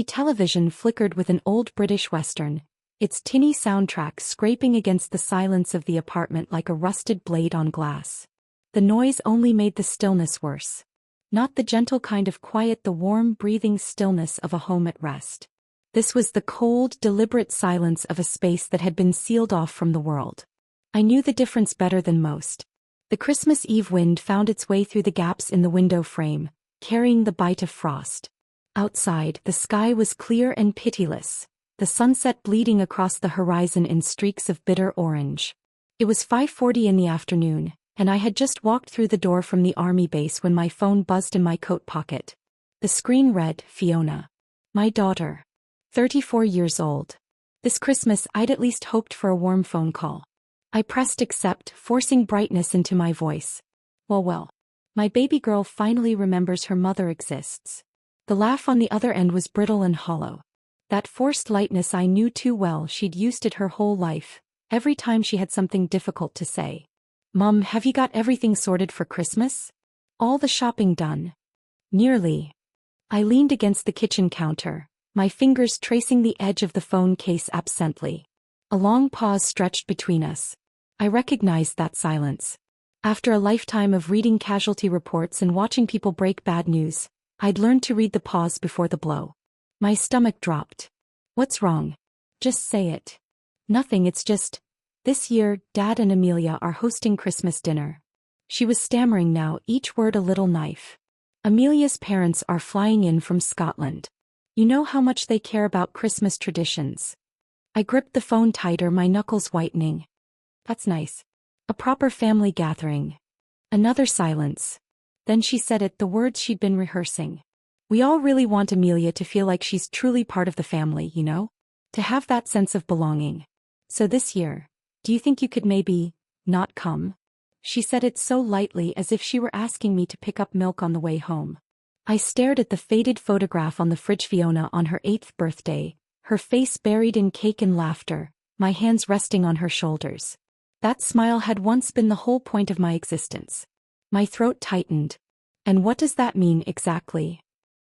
Television flickered with an old British Western, its tinny soundtrack scraping against the silence of the apartment like a rusted blade on glass. The noise only made the stillness worse. Not the gentle kind of quiet, the warm, breathing stillness of a home at rest. This was the cold, deliberate silence of a space that had been sealed off from the world. I knew the difference better than most. The Christmas Eve wind found its way through the gaps in the window frame, carrying the bite of frost. Outside, the sky was clear and pitiless, the sunset bleeding across the horizon in streaks of bitter orange. It was 5:40 in the afternoon, and I had just walked through the door from the army base when my phone buzzed in my coat pocket. The screen read, Fiona. My daughter. 34 years old. This Christmas I'd at least hoped for a warm phone call. I pressed accept, forcing brightness into my voice. Well. My baby girl finally remembers her mother exists. The laugh on the other end was brittle and hollow. That forced lightness I knew too well. She'd used it her whole life, every time she had something difficult to say. Mom, have you got everything sorted for Christmas? All the shopping done? Nearly. I leaned against the kitchen counter, my fingers tracing the edge of the phone case absently. A long pause stretched between us. I recognized that silence. After a lifetime of reading casualty reports and watching people break bad news, I'd learned to read the pause before the blow. My stomach dropped. What's wrong? Just say it. Nothing, it's just, this year, Dad and Amelia are hosting Christmas dinner. She was stammering now, each word a little knife. Amelia's parents are flying in from Scotland. You know how much they care about Christmas traditions. I gripped the phone tighter, my knuckles whitening. That's nice. A proper family gathering. Another silence. Then she said it, the words she'd been rehearsing. We all really want Amelia to feel like she's truly part of the family, you know? To have that sense of belonging. So this year, do you think you could maybe not come? She said it so lightly, as if she were asking me to pick up milk on the way home. I stared at the faded photograph on the fridge. Fiona on her 8th birthday, her face buried in cake and laughter, my hands resting on her shoulders. That smile had once been the whole point of my existence. My throat tightened. And what does that mean exactly?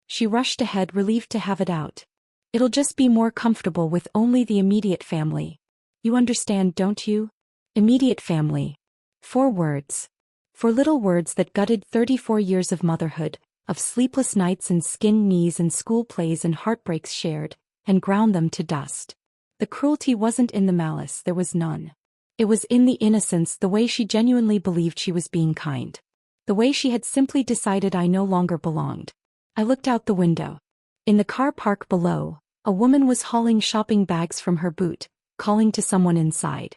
She rushed ahead, relieved to have it out. It'll just be more comfortable with only the immediate family. You understand, don't you? Immediate family. 4 words. 4 little words that gutted 34 years of motherhood, of sleepless nights and skinned knees and school plays and heartbreaks shared, and ground them to dust. The cruelty wasn't in the malice, there was none. It was in the innocence, the way she genuinely believed she was being kind. The way she had simply decided I no longer belonged. I looked out the window. In the car park below, a woman was hauling shopping bags from her boot, calling to someone inside.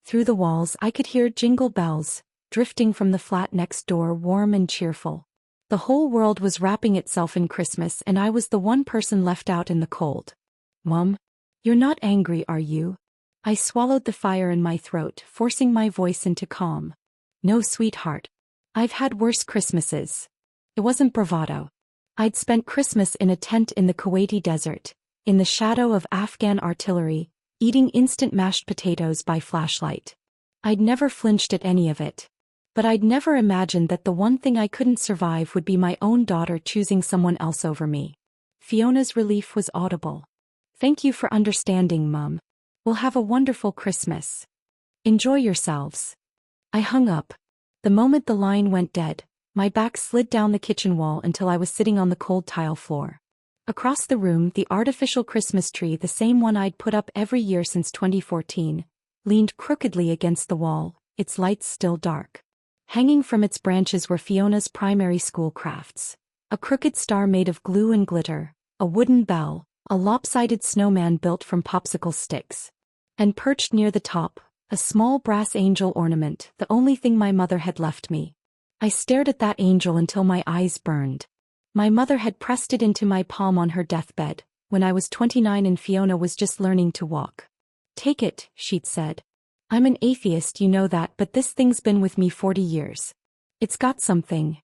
Through the walls I could hear jingle bells, drifting from the flat next door, warm and cheerful. The whole world was wrapping itself in Christmas, and I was the one person left out in the cold. Mom? You're not angry, are you? I swallowed the fire in my throat, forcing my voice into calm. No, sweetheart. I've had worse Christmases. It wasn't bravado. I'd spent Christmas in a tent in the Kuwaiti desert, in the shadow of Afghan artillery, eating instant mashed potatoes by flashlight. I'd never flinched at any of it. But I'd never imagined that the one thing I couldn't survive would be my own daughter choosing someone else over me. Fiona's relief was audible. Thank you for understanding, Mum. We'll have a wonderful Christmas. Enjoy yourselves. I hung up. The moment the line went dead, my back slid down the kitchen wall until I was sitting on the cold tile floor. Across the room, the artificial Christmas tree, the same one I'd put up every year since 2014, leaned crookedly against the wall, its lights still dark. Hanging from its branches were Fiona's primary school crafts. A crooked star made of glue and glitter, a wooden bell, a lopsided snowman built from popsicle sticks. And perched near the top, a small brass angel ornament, the only thing my mother had left me. I stared at that angel until my eyes burned. My mother had pressed it into my palm on her deathbed, when I was 29 and Fiona was just learning to walk. Take it, she'd said. I'm an atheist, you know that, but this thing's been with me 40 years. It's got something.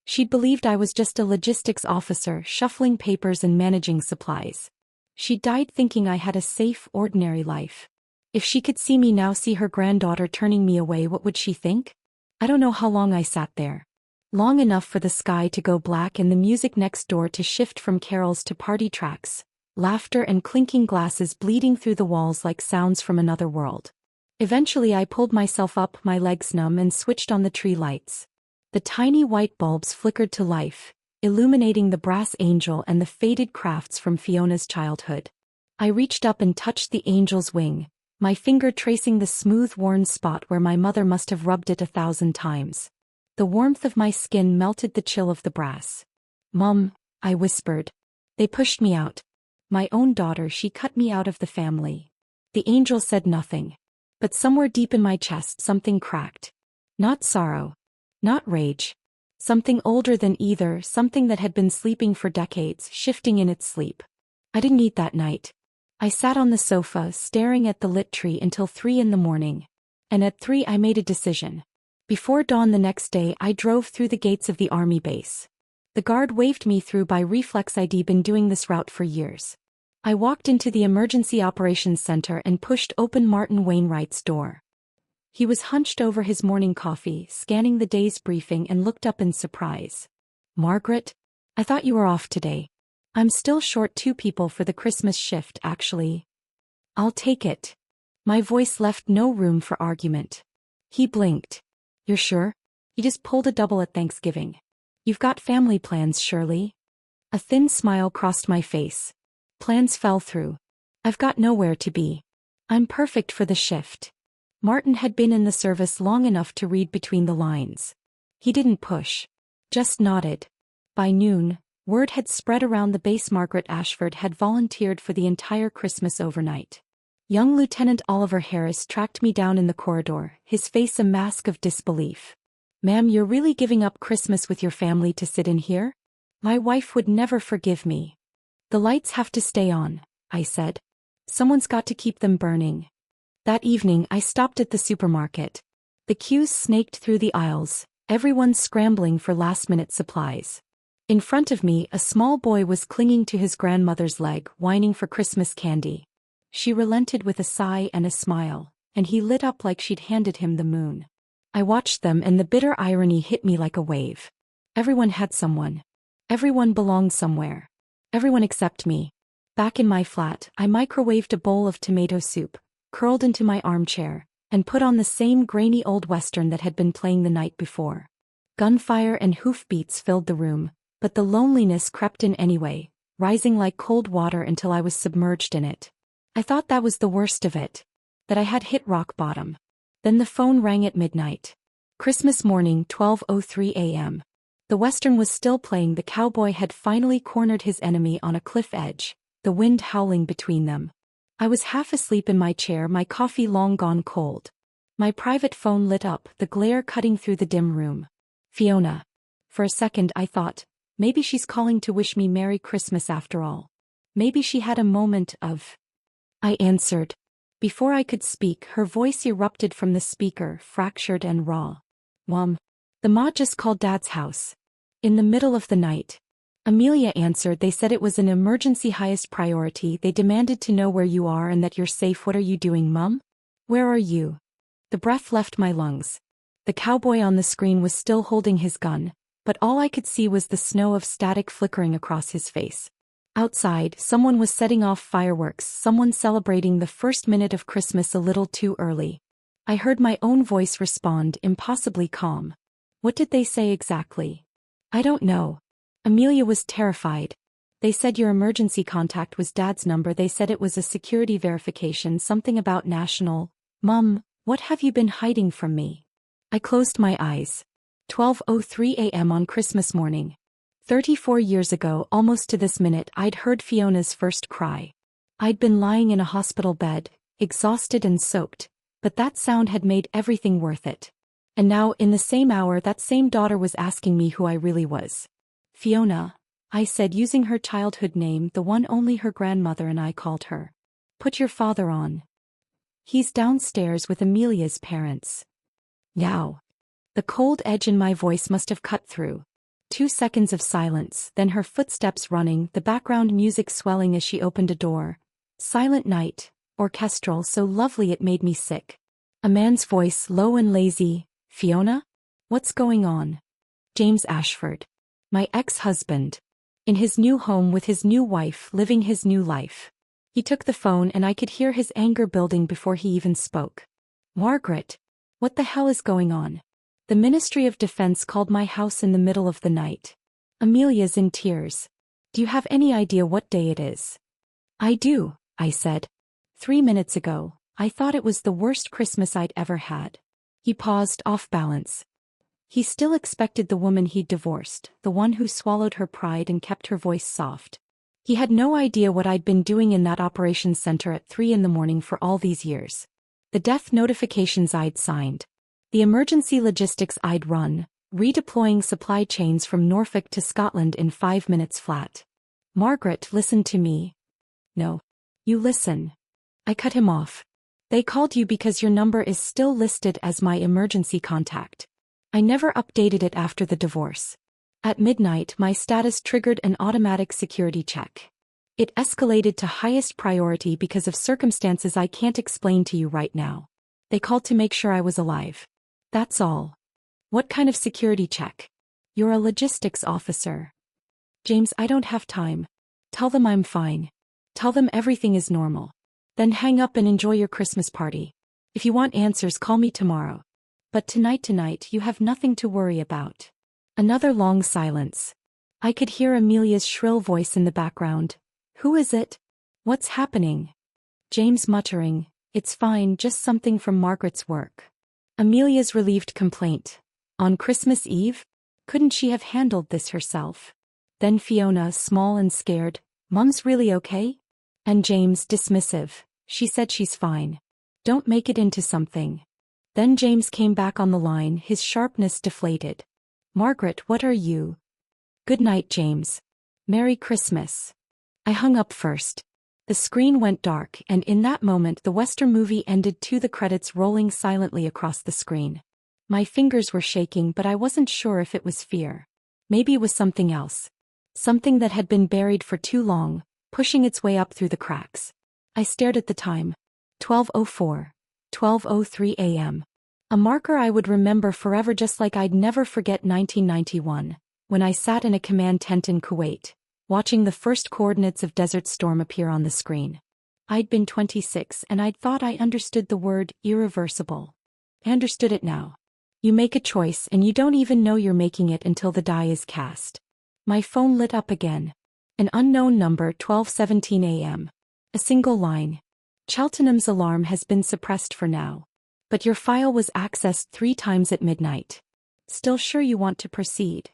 She'd believed I was just a logistics officer, shuffling papers and managing supplies. She died thinking I had a safe, ordinary life. If she could see me now, see her granddaughter turning me away, what would she think? I don't know how long I sat there. Long enough for the sky to go black and the music next door to shift from carols to party tracks, laughter and clinking glasses bleeding through the walls like sounds from another world. Eventually I pulled myself up, my legs numb, and switched on the tree lights. The tiny white bulbs flickered to life, illuminating the brass angel and the faded crafts from Fiona's childhood. I reached up and touched the angel's wing, my finger tracing the smooth worn spot where my mother must have rubbed it 1,000 times. The warmth of my skin melted the chill of the brass. "Mom," I whispered. "They pushed me out. My own daughter, she cut me out of the family." The angel said nothing. But somewhere deep in my chest something cracked. Not sorrow. Not rage. Something older than either, something that had been sleeping for decades, shifting in its sleep. I didn't eat that night. I sat on the sofa, staring at the lit tree until 3 in the morning. And at 3 I made a decision. Before dawn the next day I drove through the gates of the army base. The guard waved me through by reflex. I'd been doing this route for years. I walked into the emergency operations center and pushed open Martin Wainwright's door. He was hunched over his morning coffee, scanning the day's briefing, and looked up in surprise. "Margaret? I thought you were off today. I'm still short 2 people for the Christmas shift, actually." "I'll take it." My voice left no room for argument. He blinked. "You're sure? You just pulled a double at Thanksgiving. You've got family plans, surely?" A thin smile crossed my face. "Plans fell through. I've got nowhere to be. I'm perfect for the shift." Martin had been in the service long enough to read between the lines. He didn't push. Just nodded. By noon, word had spread around the base Margaret Ashford had volunteered for the entire Christmas overnight. Young Lieutenant Oliver Harris tracked me down in the corridor, his face a mask of disbelief. "Ma'am, you're really giving up Christmas with your family to sit in here? My wife would never forgive me." "The lights have to stay on," I said. "Someone's got to keep them burning." That evening I stopped at the supermarket. The queues snaked through the aisles, everyone scrambling for last-minute supplies. In front of me, a small boy was clinging to his grandmother's leg, whining for Christmas candy. She relented with a sigh and a smile, and he lit up like she'd handed him the moon. I watched them, and the bitter irony hit me like a wave. Everyone had someone. Everyone belonged somewhere. Everyone except me. Back in my flat, I microwaved a bowl of tomato soup, curled into my armchair, and put on the same grainy old western that had been playing the night before. Gunfire and hoofbeats filled the room, but the loneliness crept in anyway, rising like cold water until I was submerged in it. I thought that was the worst of it. That I had hit rock bottom. Then the phone rang at midnight. Christmas morning, 12:03 a.m. The western was still playing. The cowboy had finally cornered his enemy on a cliff edge, the wind howling between them. I was half asleep in my chair, my coffee long gone cold. My private phone lit up, the glare cutting through the dim room. Fiona. For a second I thought, maybe she's calling to wish me Merry Christmas after all. Maybe she had a moment of... I answered. Before I could speak, her voice erupted from the speaker, fractured and raw. "Mom. The ma just called Dad's house. In the middle of the night." Amelia answered. "They said it was an emergency, highest priority. They demanded to know where you are and that you're safe." "What are you doing, Mum?" "Where are you?" The breath left my lungs. The cowboy on the screen was still holding his gun, but all I could see was the snow of static flickering across his face. Outside, someone was setting off fireworks, someone celebrating the first minute of Christmas a little too early. I heard my own voice respond, impossibly calm. "What did they say exactly?" "I don't know." Amelia was terrified. "They said your emergency contact was Dad's number. They said it was a security verification, something about national..." "Mum, what have you been hiding from me?" I closed my eyes. 12:03 a.m. on Christmas morning. 34 years ago, almost to this minute, I'd heard Fiona's first cry. I'd been lying in a hospital bed, exhausted and soaked, but that sound had made everything worth it. And now, in the same hour, that same daughter was asking me who I really was. "Fiona," I said, using her childhood name, the one only her grandmother and I called her. "Put your father on. He's downstairs with Amelia's parents." Yow. The cold edge in my voice must have cut through. 2 seconds of silence, then her footsteps running, the background music swelling as she opened a door. Silent night, orchestral, so lovely it made me sick. A man's voice, low and lazy. "Fiona? What's going on?" "James Ashford. My ex-husband." In his new home with his new wife, living his new life. He took the phone and I could hear his anger building before he even spoke. Margaret, what the hell is going on? The Ministry of Defense called my house in the middle of the night. Amelia's in tears. Do you have any idea what day it is? I do, I said. 3 minutes ago, I thought it was the worst Christmas I'd ever had. He paused, off balance. He still expected the woman he'd divorced, the one who swallowed her pride and kept her voice soft. He had no idea what I'd been doing in that operations center at 3 in the morning for all these years. The death notifications I'd signed. The emergency logistics I'd run, redeploying supply chains from Norfolk to Scotland in 5 minutes flat. Margaret, listen to me. No. You listen. I cut him off. They called you because your number is still listed as my emergency contact. I never updated it after the divorce. At midnight, my status triggered an automatic security check. It escalated to highest priority because of circumstances I can't explain to you right now. They called to make sure I was alive. That's all. What kind of security check? You're a logistics officer. James, I don't have time. Tell them I'm fine. Tell them everything is normal. Then hang up and enjoy your Christmas party. If you want answers, call me tomorrow. But tonight you have nothing to worry about. Another long silence. I could hear Amelia's shrill voice in the background. Who is it? What's happening? James muttering, it's fine, just something from Margaret's work. Amelia's relieved complaint. On Christmas Eve? Couldn't she have handled this herself? Then Fiona, small and scared, Mum's really okay? And James, dismissive, she said she's fine. Don't make it into something. Then James came back on the line, his sharpness deflated. Margaret, what are you? Good night, James. Merry Christmas. I hung up first. The screen went dark, and in that moment the Western movie ended too, the credits rolling silently across the screen. My fingers were shaking, but I wasn't sure if it was fear. Maybe it was something else. Something that had been buried for too long, pushing its way up through the cracks. I stared at the time. 12:04. 12:03 a.m. A marker I would remember forever, just like I'd never forget 1991, when I sat in a command tent in Kuwait, watching the first coordinates of Desert Storm appear on the screen. I'd been 26 and I'd thought I understood the word irreversible. I understood it now. You make a choice and you don't even know you're making it until the die is cast. My phone lit up again. An unknown number, 12:17 a.m. A single line. Cheltenham's alarm has been suppressed for now. But your file was accessed 3 times at midnight. Still sure you want to proceed?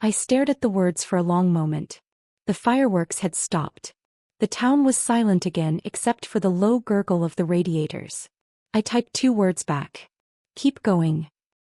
I stared at the words for a long moment. The fireworks had stopped. The town was silent again except for the low gurgle of the radiators. I typed 2 words back. Keep going.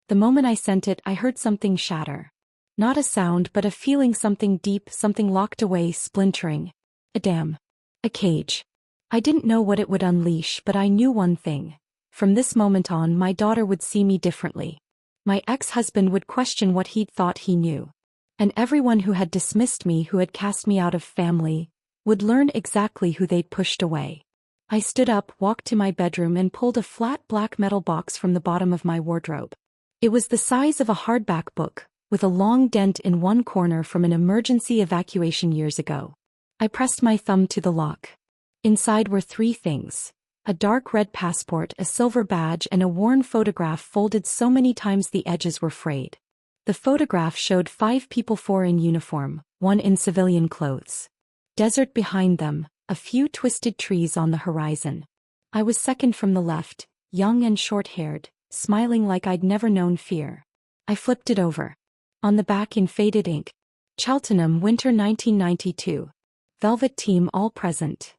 The moment I sent it, I heard something shatter. Not a sound, but a feeling, something deep, something locked away, splintering. A dam. A cage. I didn't know what it would unleash, but I knew one thing. From this moment on, my daughter would see me differently. My ex-husband would question what he'd thought he knew. And everyone who had dismissed me, who had cast me out of family, would learn exactly who they'd pushed away. I stood up, walked to my bedroom and pulled a flat black metal box from the bottom of my wardrobe. It was the size of a hardback book, with a long dent in one corner from an emergency evacuation years ago. I pressed my thumb to the lock. Inside were 3 things. A dark red passport, a silver badge and a worn photograph folded so many times the edges were frayed. The photograph showed 5 people, 4 in uniform, 1 in civilian clothes. Desert behind them, a few twisted trees on the horizon. I was second from the left, young and short-haired, smiling like I'd never known fear. I flipped it over. On the back in faded ink, Cheltenham, winter 1992. Velvet team all present.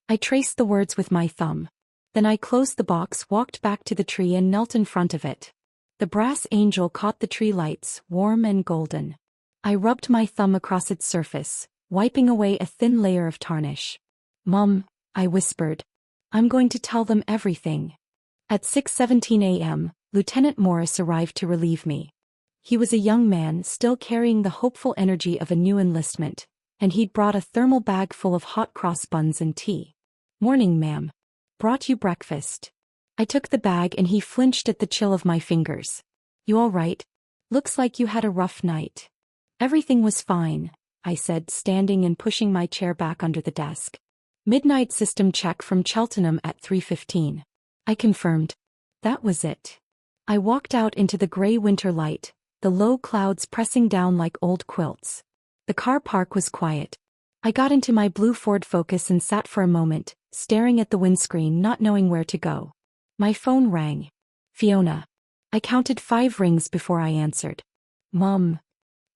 I traced the words with my thumb. Then I closed the box, walked back to the tree and knelt in front of it. The brass angel caught the tree lights, warm and golden. I rubbed my thumb across its surface, wiping away a thin layer of tarnish. Mum, I whispered. I'm going to tell them everything. At 6:17 a.m., Lieutenant Morris arrived to relieve me. He was a young man still carrying the hopeful energy of a new enlistment, and he'd brought a thermal bag full of hot cross buns and tea. Morning, ma'am. Brought you breakfast. I took the bag and he flinched at the chill of my fingers. You all right? Looks like you had a rough night. Everything was fine. I said, standing and pushing my chair back under the desk. Midnight system check from Cheltenham at 3:15. I confirmed. That was it. I walked out into the gray winter light, the low clouds pressing down like old quilts. The car park was quiet. I got into my blue Ford Focus and sat for a moment, staring at the windscreen, not knowing where to go. My phone rang. Fiona. I counted 5 rings before I answered. Mom.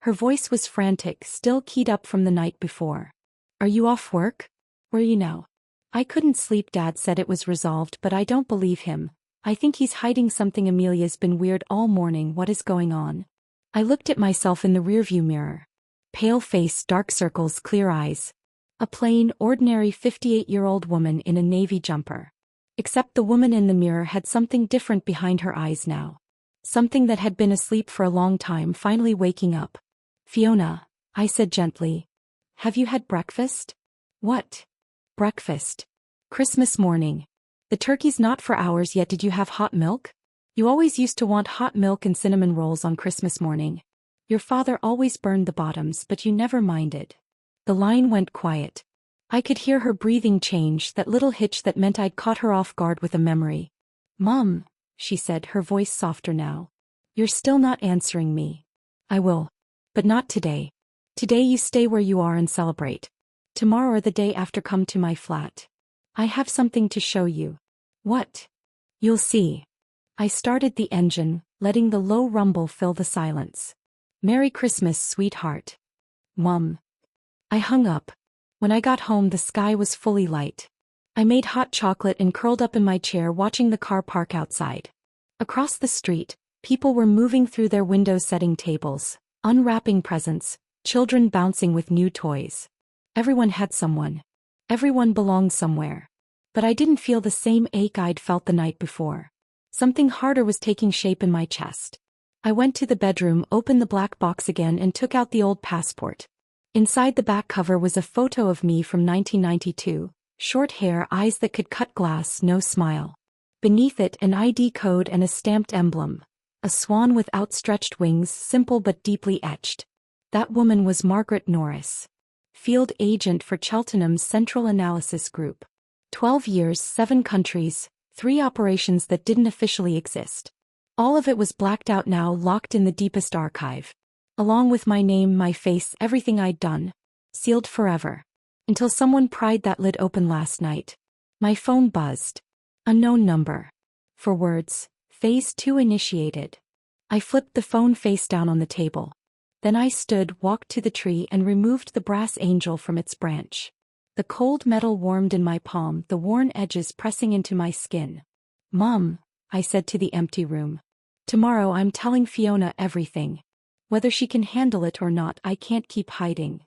Her voice was frantic, still keyed up from the night before. Are you off work? Where you now? I couldn't sleep. Dad said it was resolved, but I don't believe him. I think he's hiding something. Amelia's been weird all morning. What is going on? I looked at myself in the rearview mirror. Pale face, dark circles, clear eyes. A plain, ordinary 58-year-old woman in a navy jumper. Except the woman in the mirror had something different behind her eyes now. Something that had been asleep for a long time finally waking up. Fiona, I said gently. Have you had breakfast? What? Breakfast. Christmas morning. The turkey's not for hours yet. Did you have hot milk? You always used to want hot milk and cinnamon rolls on Christmas morning. Your father always burned the bottoms, but you never minded. The line went quiet. I could hear her breathing change, that little hitch that meant I'd caught her off guard with a memory. Mom, she said, her voice softer now. You're still not answering me. I will. But not today. Today you stay where you are and celebrate. Tomorrow or the day after come to my flat. I have something to show you. What? You'll see. I started the engine, letting the low rumble fill the silence. Merry Christmas, sweetheart. Mom. I hung up. When I got home the sky was fully light. I made hot chocolate and curled up in my chair watching the car park outside. Across the street, people were moving through their windows, setting tables, unwrapping presents, children bouncing with new toys. Everyone had someone. Everyone belonged somewhere. But I didn't feel the same ache I'd felt the night before. Something harder was taking shape in my chest. I went to the bedroom, opened the black box again and took out the old passport. Inside the back cover was a photo of me from 1992, short hair, eyes that could cut glass, no smile. Beneath it an ID code and a stamped emblem. A swan with outstretched wings, simple but deeply etched. That woman was Margaret Norris. Field agent for Cheltenham's Central Analysis Group. 12 years, 7 countries, 3 operations that didn't officially exist. All of it was blacked out now, locked in the deepest archive. Along with my name, my face, everything I'd done. Sealed forever. Until someone pried that lid open last night. My phone buzzed. Unknown number. For words, phase 2 initiated. I flipped the phone face down on the table. Then I stood, walked to the tree and removed the brass angel from its branch. The cold metal warmed in my palm, the worn edges pressing into my skin. Mom, I said to the empty room. Tomorrow I'm telling Fiona everything. Whether she can handle it or not, I can't keep hiding.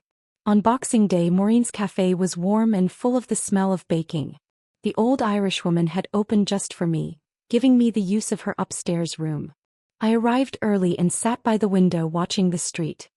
On Boxing Day, Maureen's cafe was warm and full of the smell of baking. The old Irishwoman had opened just for me, giving me the use of her upstairs room. I arrived early and sat by the window watching the street.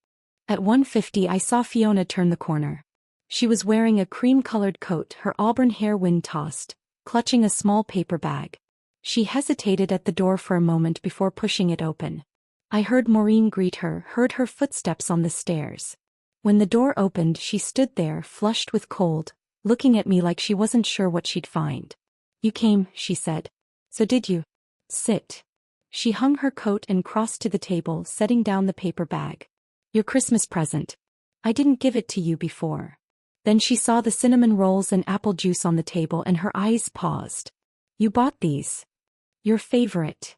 At 1:50 I saw Fiona turn the corner. She was wearing a cream-colored coat, her auburn hair wind-tossed, clutching a small paper bag. She hesitated at the door for a moment before pushing it open. I heard Maureen greet her, heard her footsteps on the stairs. When the door opened, she stood there, flushed with cold, looking at me like she wasn't sure what she'd find. You came, she said. So did you? Sit. She hung her coat and crossed to the table, setting down the paper bag. Your Christmas present. I didn't give it to you before. Then she saw the cinnamon rolls and apple juice on the table and her eyes paused. You bought these. Your favorite.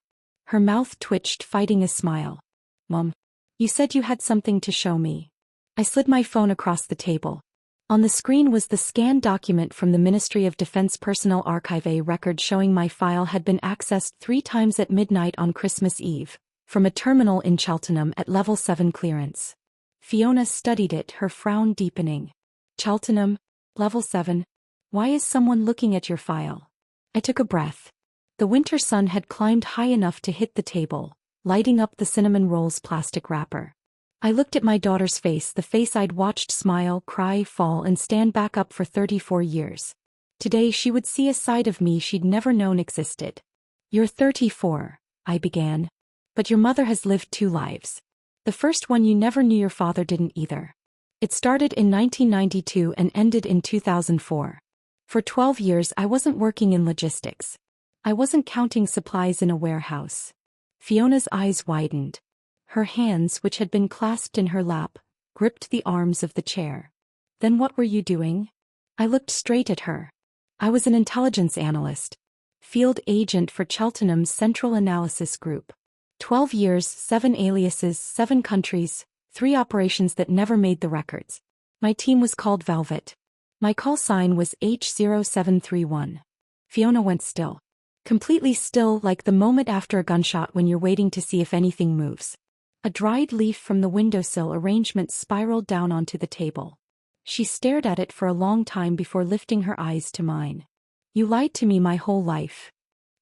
Her mouth twitched, fighting a smile. Mom, you said you had something to show me. I slid my phone across the table. On the screen was the scanned document from the Ministry of Defense Personnel Archive, a record showing my file had been accessed 3 times at midnight on Christmas Eve, from a terminal in Cheltenham at level 7 clearance. Fiona studied it, her frown deepening. Cheltenham, level 7. Why is someone looking at your file? I took a breath. The winter sun had climbed high enough to hit the table, lighting up the cinnamon rolls plastic wrapper. I looked at my daughter's face, the face I'd watched smile, cry, fall, and stand back up for 34 years. Today she would see a side of me she'd never known existed. You're 34, I began. But your mother has lived 2 lives. The first one you never knew, your father didn't either. It started in 1992 and ended in 2004. For 12 years I wasn't working in logistics. I wasn't counting supplies in a warehouse. Fiona's eyes widened. Her hands, which had been clasped in her lap, gripped the arms of the chair. Then what were you doing? I looked straight at her. I was an intelligence analyst. Field agent for Cheltenham's Central Analysis Group. 12 years, 7 aliases, 7 countries, 3 operations that never made the records. My team was called Velvet. My call sign was H0731. Fiona went still. Completely still, like the moment after a gunshot when you're waiting to see if anything moves. A dried leaf from the windowsill arrangement spiraled down onto the table. She stared at it for a long time before lifting her eyes to mine. You lied to me my whole life.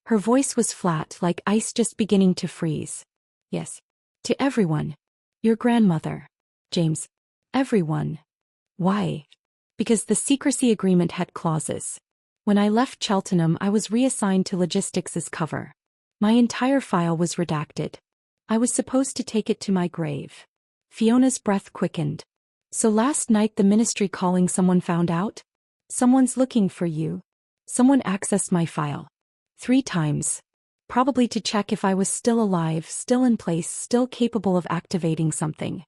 Her voice was flat, like ice just beginning to freeze. Yes. To everyone. Your grandmother. James. Everyone. Why? Because the secrecy agreement had clauses. When I left Cheltenham, I was reassigned to logistics as cover. My entire file was redacted. I was supposed to take it to my grave. Fiona's breath quickened. So last night the ministry calling someone found out? Someone's looking for you. Someone accessed my file. 3 times. Probably to check if I was still alive, still in place, still capable of activating something.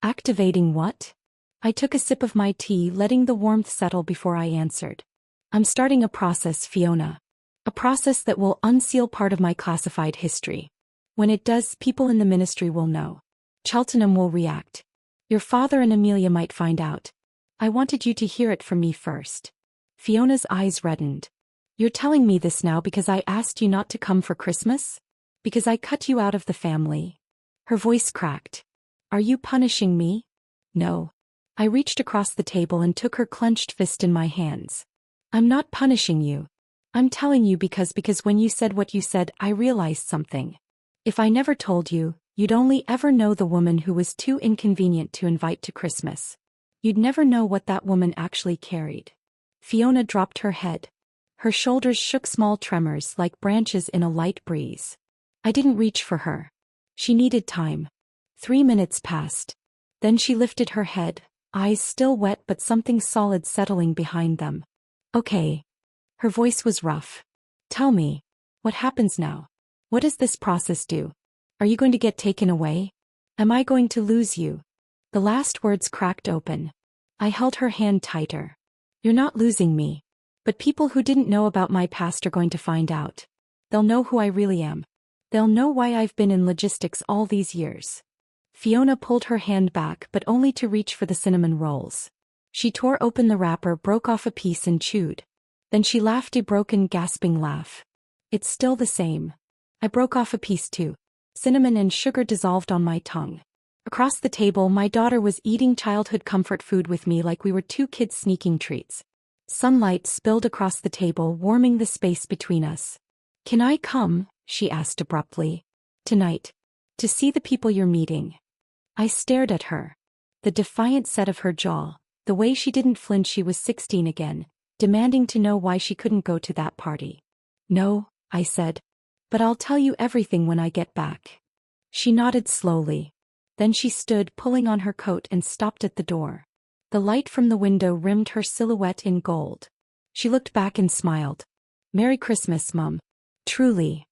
Activating what? I took a sip of my tea, letting the warmth settle before I answered. I'm starting a process, Fiona. A process that will unseal part of my classified history. When it does, people in the ministry will know. Cheltenham will react. Your father and Amelia might find out. I wanted you to hear it from me first. Fiona's eyes reddened. You're telling me this now because I asked you not to come for Christmas? Because I cut you out of the family? Her voice cracked. Are you punishing me? No. I reached across the table and took her clenched fist in my hands. I'm not punishing you. I'm telling you because when you said what you said, I realized something. If I never told you, you'd only ever know the woman who was too inconvenient to invite to Christmas. You'd never know what that woman actually carried. Fiona dropped her head. Her shoulders shook small tremors like branches in a light breeze. I didn't reach for her. She needed time. 3 minutes passed. Then she lifted her head, eyes still wet but something solid settling behind them. Okay. Her voice was rough. Tell me. What happens now? What does this process do? Are you going to get taken away? Am I going to lose you? The last words cracked open. I held her hand tighter. You're not losing me. But people who didn't know about my past are going to find out. They'll know who I really am. They'll know why I've been in logistics all these years. Fiona pulled her hand back, but only to reach for the cinnamon rolls. She tore open the wrapper, broke off a piece and chewed. Then she laughed a broken, gasping laugh. It's still the same. I broke off a piece too. Cinnamon and sugar dissolved on my tongue. Across the table, my daughter was eating childhood comfort food with me like we were 2 kids sneaking treats. Sunlight spilled across the table, warming the space between us. Can I come? She asked abruptly. Tonight. To see the people you're meeting. I stared at her. The defiant set of her jaw, the way she didn't flinch. She was 16 again, demanding to know why she couldn't go to that party. No, I said. But I'll tell you everything when I get back. She nodded slowly. Then she stood, pulling on her coat, and stopped at the door. The light from the window rimmed her silhouette in gold. She looked back and smiled. Merry Christmas, Mum. Truly.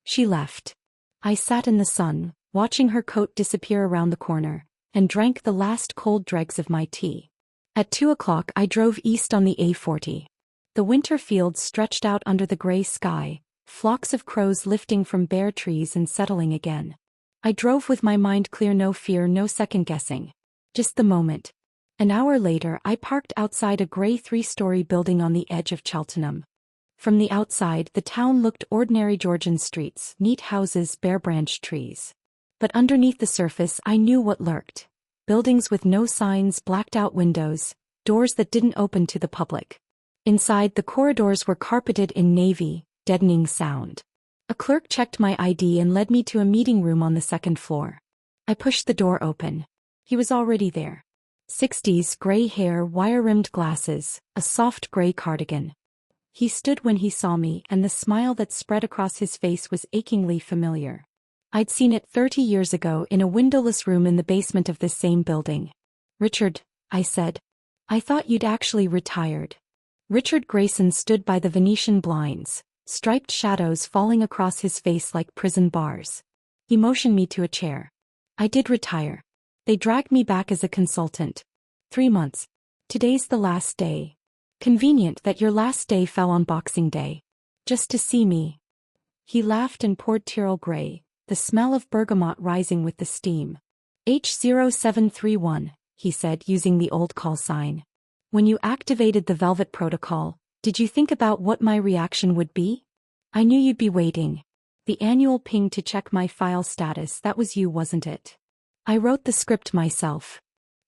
She left. I sat in the sun, watching her coat disappear around the corner, and drank the last cold dregs of my tea. At 2 o'clock I drove east on the A40. The winter fields stretched out under the gray sky, flocks of crows lifting from bare trees and settling again. I drove with my mind clear, no fear, no second-guessing. Just the moment. An hour later I parked outside a gray 3-story building on the edge of Cheltenham. From the outside the town looked ordinary Georgian streets, neat houses, bare-branched trees. But underneath the surface I knew what lurked. Buildings with no signs, blacked-out windows, doors that didn't open to the public. Inside, the corridors were carpeted in navy, deadening sound. A clerk checked my ID and led me to a meeting room on the 2nd floor. I pushed the door open. He was already there. 60s, gray hair, wire-rimmed glasses, a soft gray cardigan. He stood when he saw me, and the smile that spread across his face was achingly familiar. I'd seen it 30 years ago in a windowless room in the basement of this same building. Richard, I said. I thought you'd actually retired. Richard Grayson stood by the Venetian blinds, striped shadows falling across his face like prison bars. He motioned me to a chair. I did retire. They dragged me back as a consultant. 3 months. Today's the last day. Convenient that your last day fell on Boxing Day. Just to see me. He laughed and poured Tyrrell Grey, the smell of bergamot rising with the steam. H0731, he said using the old call sign. When you activated the Velvet Protocol, did you think about what my reaction would be? I knew you'd be waiting. The annual ping to check my file status, that was you, wasn't it? I wrote the script myself.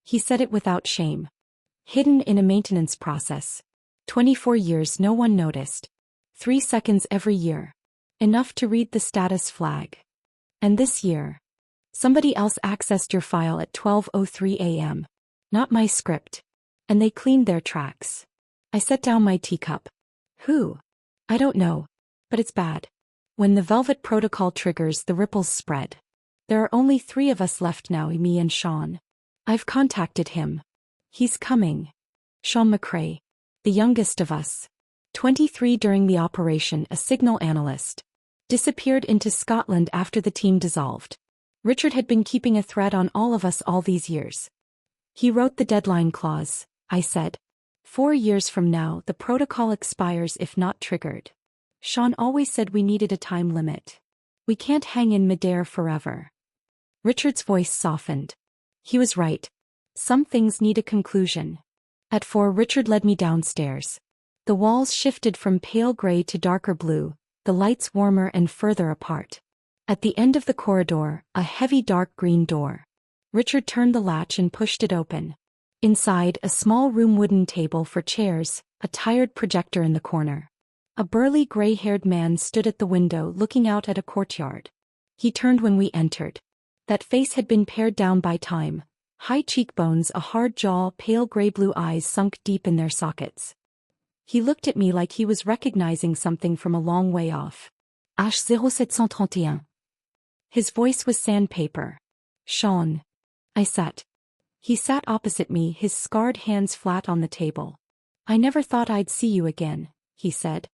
He said it without shame. Hidden in a maintenance process. 24 years no one noticed. 3 seconds every year. Enough to read the status flag. And this year. Somebody else accessed your file at 12:03 a.m. Not my script. And they cleaned their tracks. I set down my teacup. Who? I don't know. But it's bad. When the Velvet Protocol triggers, the ripples spread. There are only 3 of us left now, me and Sean. I've contacted him. He's coming. Sean McRae. The youngest of us. 23 during the operation, a signal analyst. Disappeared into Scotland after the team dissolved. Richard had been keeping a thread on all of us all these years. He wrote the deadline clause, I said. 4 years from now, the protocol expires if not triggered. Sean always said we needed a time limit. We can't hang in midair forever. Richard's voice softened. He was right. Some things need a conclusion. At 4, Richard led me downstairs. The walls shifted from pale gray to darker blue, the lights warmer and further apart. At the end of the corridor, a heavy dark green door. Richard turned the latch and pushed it open. Inside, a small room, wooden table for chairs, a tired projector in the corner. A burly gray-haired man stood at the window looking out at a courtyard. He turned when we entered. That face had been pared down by time. High cheekbones, a hard jaw, pale gray-blue eyes sunk deep in their sockets. He looked at me like he was recognizing something from a long way off. H0731. His voice was sandpaper. Sean. I sat. He sat opposite me, his scarred hands flat on the table. I never thought I'd see you again, he said.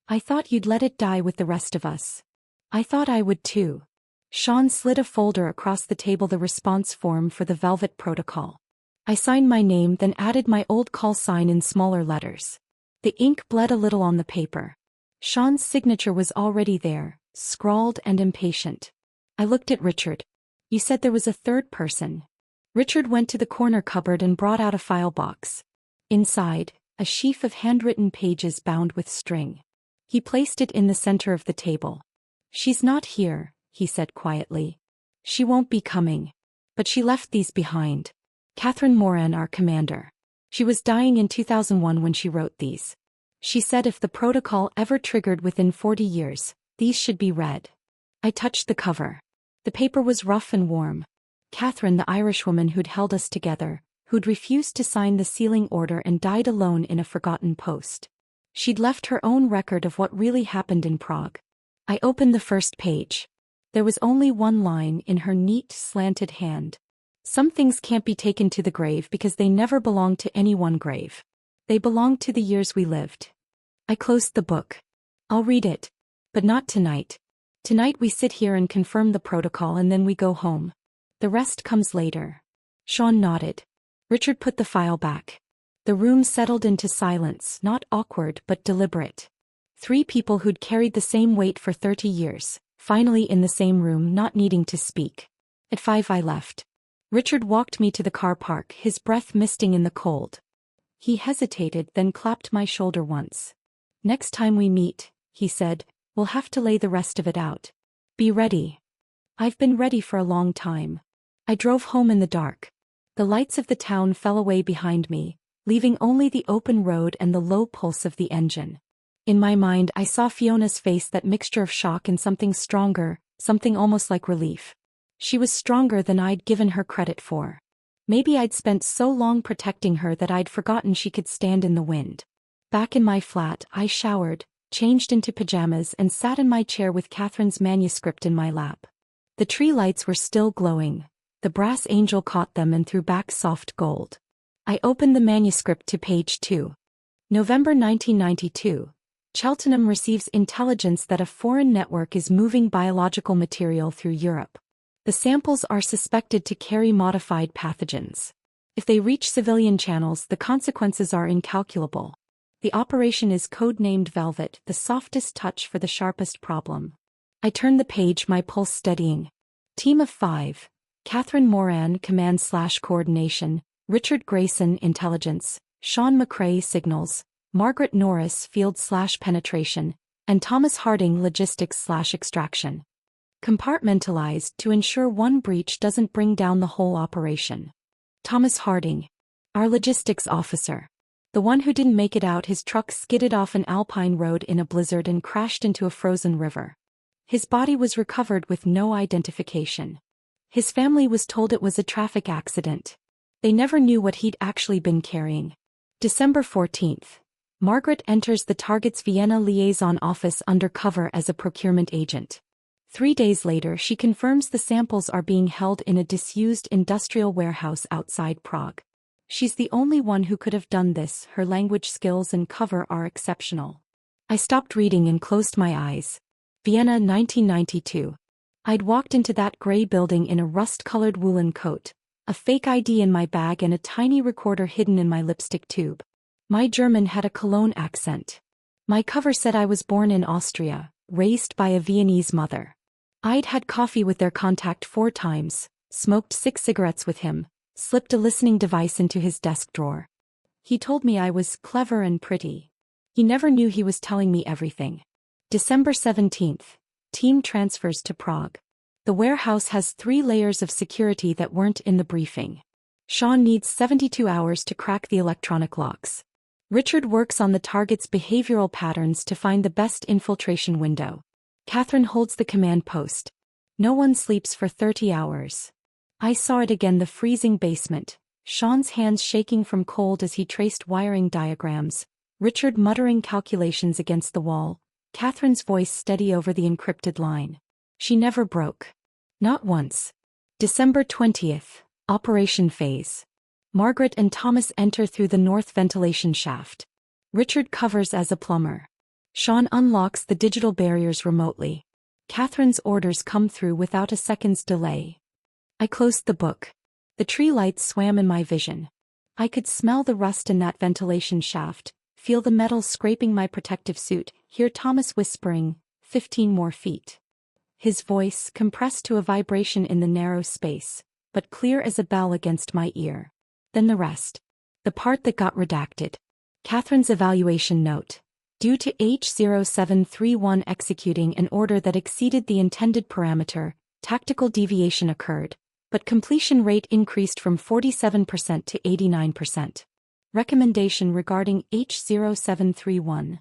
I thought you'd let it die with the rest of us. I thought I would too. Sean slid a folder across the table, the response form for the Velvet Protocol. I signed my name, then added my old call sign in smaller letters. The ink bled a little on the paper. Sean's signature was already there, scrawled and impatient. I looked at Richard. You said there was a third person. Richard went to the corner cupboard and brought out a file box. Inside, a sheaf of handwritten pages bound with string. He placed it in the center of the table. She's not here, he said quietly. She won't be coming. But she left these behind. Catherine Moran, our commander. She was dying in 2001 when she wrote these. She said if the protocol ever triggered within 40 years, these should be read. I touched the cover. The paper was rough and warm. Catherine, the Irishwoman who'd held us together, who'd refused to sign the sealing order and died alone in a forgotten post. She'd left her own record of what really happened in Prague. I opened the first page. There was only one line in her neat, slanted hand. Some things can't be taken to the grave because they never belong to any one grave. They belong to the years we lived. I closed the book. I'll read it. But not tonight. Tonight we sit here and confirm the protocol and then we go home. The rest comes later. Sean nodded. Richard put the file back. The room settled into silence, not awkward but deliberate. 3 people who'd carried the same weight for 30 years, finally in the same room, not needing to speak. At 5 I left. Richard walked me to the car park, his breath misting in the cold. He hesitated, then clapped my shoulder once. Next time we meet, he said, we'll have to lay the rest of it out. Be ready. I've been ready for a long time. I drove home in the dark. The lights of the town fell away behind me, leaving only the open road and the low pulse of the engine. In my mind I saw Fiona's face, that mixture of shock and something stronger, something almost like relief. She was stronger than I'd given her credit for. Maybe I'd spent so long protecting her that I'd forgotten she could stand in the wind. Back in my flat, I showered, changed into pajamas and sat in my chair with Catherine's manuscript in my lap. The tree lights were still glowing. The brass angel caught them and threw back soft gold. I opened the manuscript to page 2. November 1992. Cheltenham receives intelligence that a foreign network is moving biological material through Europe. The samples are suspected to carry modified pathogens. If they reach civilian channels, the consequences are incalculable. The operation is codenamed Velvet, the softest touch for the sharpest problem. I turned the page, my pulse steadying. Team of 5. Catherine Moran, Command/Coordination, Richard Grayson, Intelligence, Sean McRae, Signals, Margaret Norris, Field/Penetration, and Thomas Harding, Logistics/Extraction. Compartmentalized to ensure one breach doesn't bring down the whole operation. Thomas Harding. Our logistics officer. The one who didn't make it out. His truck skidded off an Alpine road in a blizzard and crashed into a frozen river. His body was recovered with no identification. His family was told it was a traffic accident. They never knew what he'd actually been carrying. December 14th. Margaret enters the target's Vienna liaison office undercover as a procurement agent. 3 days later, she confirms the samples are being held in a disused industrial warehouse outside Prague. She's the only one who could have done this. Her language skills and cover are exceptional. I stopped reading and closed my eyes. Vienna, 1992. I'd walked into that gray building in a rust-colored woolen coat, a fake ID in my bag and a tiny recorder hidden in my lipstick tube. My German had a Cologne accent. My cover said I was born in Austria, raised by a Viennese mother. I'd had coffee with their contact 4 times, smoked 6 cigarettes with him, slipped a listening device into his desk drawer. He told me I was clever and pretty. He never knew he was telling me everything. December 17th. Team transfers to Prague. The warehouse has 3 layers of security that weren't in the briefing. Sean needs 72 hours to crack the electronic locks. Richard works on the target's behavioral patterns to find the best infiltration window. Catherine holds the command post. No one sleeps for 30 hours. I saw it again, the freezing basement, Sean's hands shaking from cold as he traced wiring diagrams, Richard muttering calculations against the wall, Catherine's voice steady over the encrypted line. She never broke. Not once. December 20th, Operation Phase. Margaret and Thomas enter through the north ventilation shaft. Richard covers as a plumber. Sean unlocks the digital barriers remotely. Catherine's orders come through without a second's delay. I closed the book. The tree lights swam in my vision. I could smell the rust in that ventilation shaft, feel the metal scraping my protective suit, hear Thomas whispering, 15 more feet. His voice compressed to a vibration in the narrow space, but clear as a bell against my ear. Then the rest. The part that got redacted. Catherine's evaluation note. Due to H0731 executing an order that exceeded the intended parameter, tactical deviation occurred, but completion rate increased from 47% to 89%. Recommendation regarding H0731.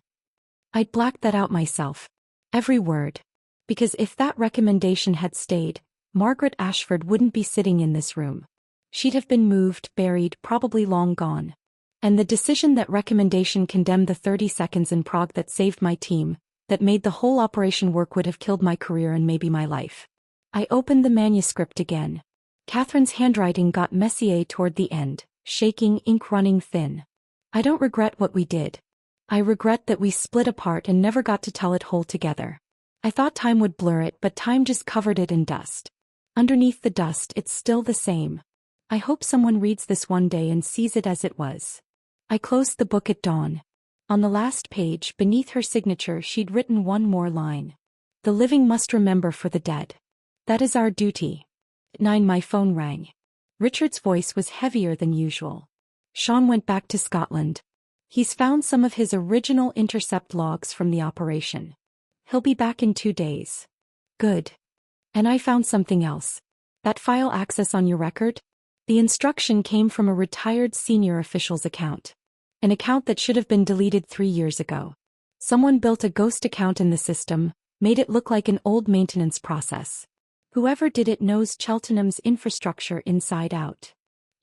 I'd blacked that out myself. Every word. Because if that recommendation had stayed, Margaret Ashford wouldn't be sitting in this room. She'd have been moved, buried, probably long gone. And the decision that recommendation condemned the 30 seconds in Prague that saved my team, that made the whole operation work, would have killed my career and maybe my life. I opened the manuscript again. Catherine's handwriting got messier toward the end, shaking, ink running thin. I don't regret what we did. I regret that we split apart and never got to tell it whole together. I thought time would blur it, but time just covered it in dust. Underneath the dust, it's still the same. I hope someone reads this one day and sees it as it was. I closed the book at dawn. On the last page, beneath her signature, she'd written one more line. The living must remember for the dead. That is our duty. At 9 my phone rang. Richard's voice was heavier than usual. Sean went back to Scotland. He's found some of his original intercept logs from the operation. He'll be back in 2 days. Good. And I found something else. That file access on your record? The instruction came from a retired senior official's account. An account that should have been deleted 3 years ago. Someone built a ghost account in the system, made it look like an old maintenance process. Whoever did it knows Cheltenham's infrastructure inside out.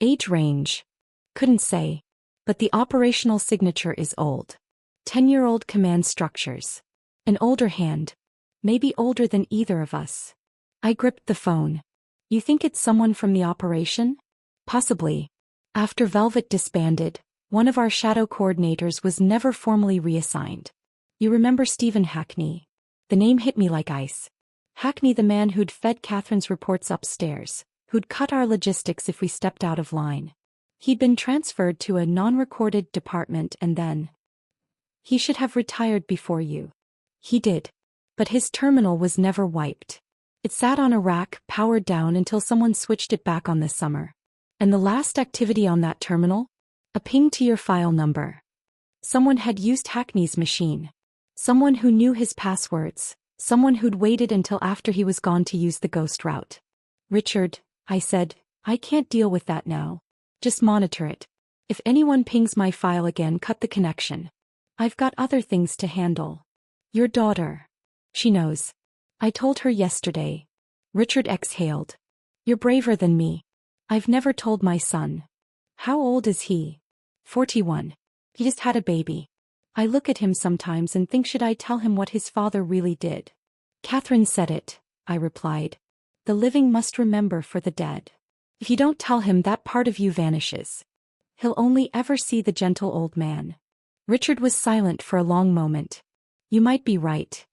Age range? Couldn't say. But the operational signature is old. 10-year-old command structures. An older hand. Maybe older than either of us. I gripped the phone. You think it's someone from the operation? Possibly. After Velvet disbanded, one of our shadow coordinators was never formally reassigned. You remember Stephen Hackney? The name hit me like ice. Hackney, the man who'd fed Catherine's reports upstairs, who'd cut our logistics if we stepped out of line. He'd been transferred to a non-recorded department and then... He should have retired before you. He did. But his terminal was never wiped. It sat on a rack, powered down until someone switched it back on this summer. And the last activity on that terminal? A ping to your file number. Someone had used Hackney's machine. Someone who knew his passwords. Someone who'd waited until after he was gone to use the ghost route. Richard, I said, I can't deal with that now. Just monitor it. If anyone pings my file again, cut the connection. I've got other things to handle. Your daughter. She knows. I told her yesterday. Richard exhaled. You're braver than me. I've never told my son. How old is he? 41. He just had a baby. I look at him sometimes and think, should I tell him what his father really did? Catherine said it, I replied. The living must remember for the dead. If you don't tell him, that part of you vanishes. He'll only ever see the gentle old man. Richard was silent for a long moment. You might be right.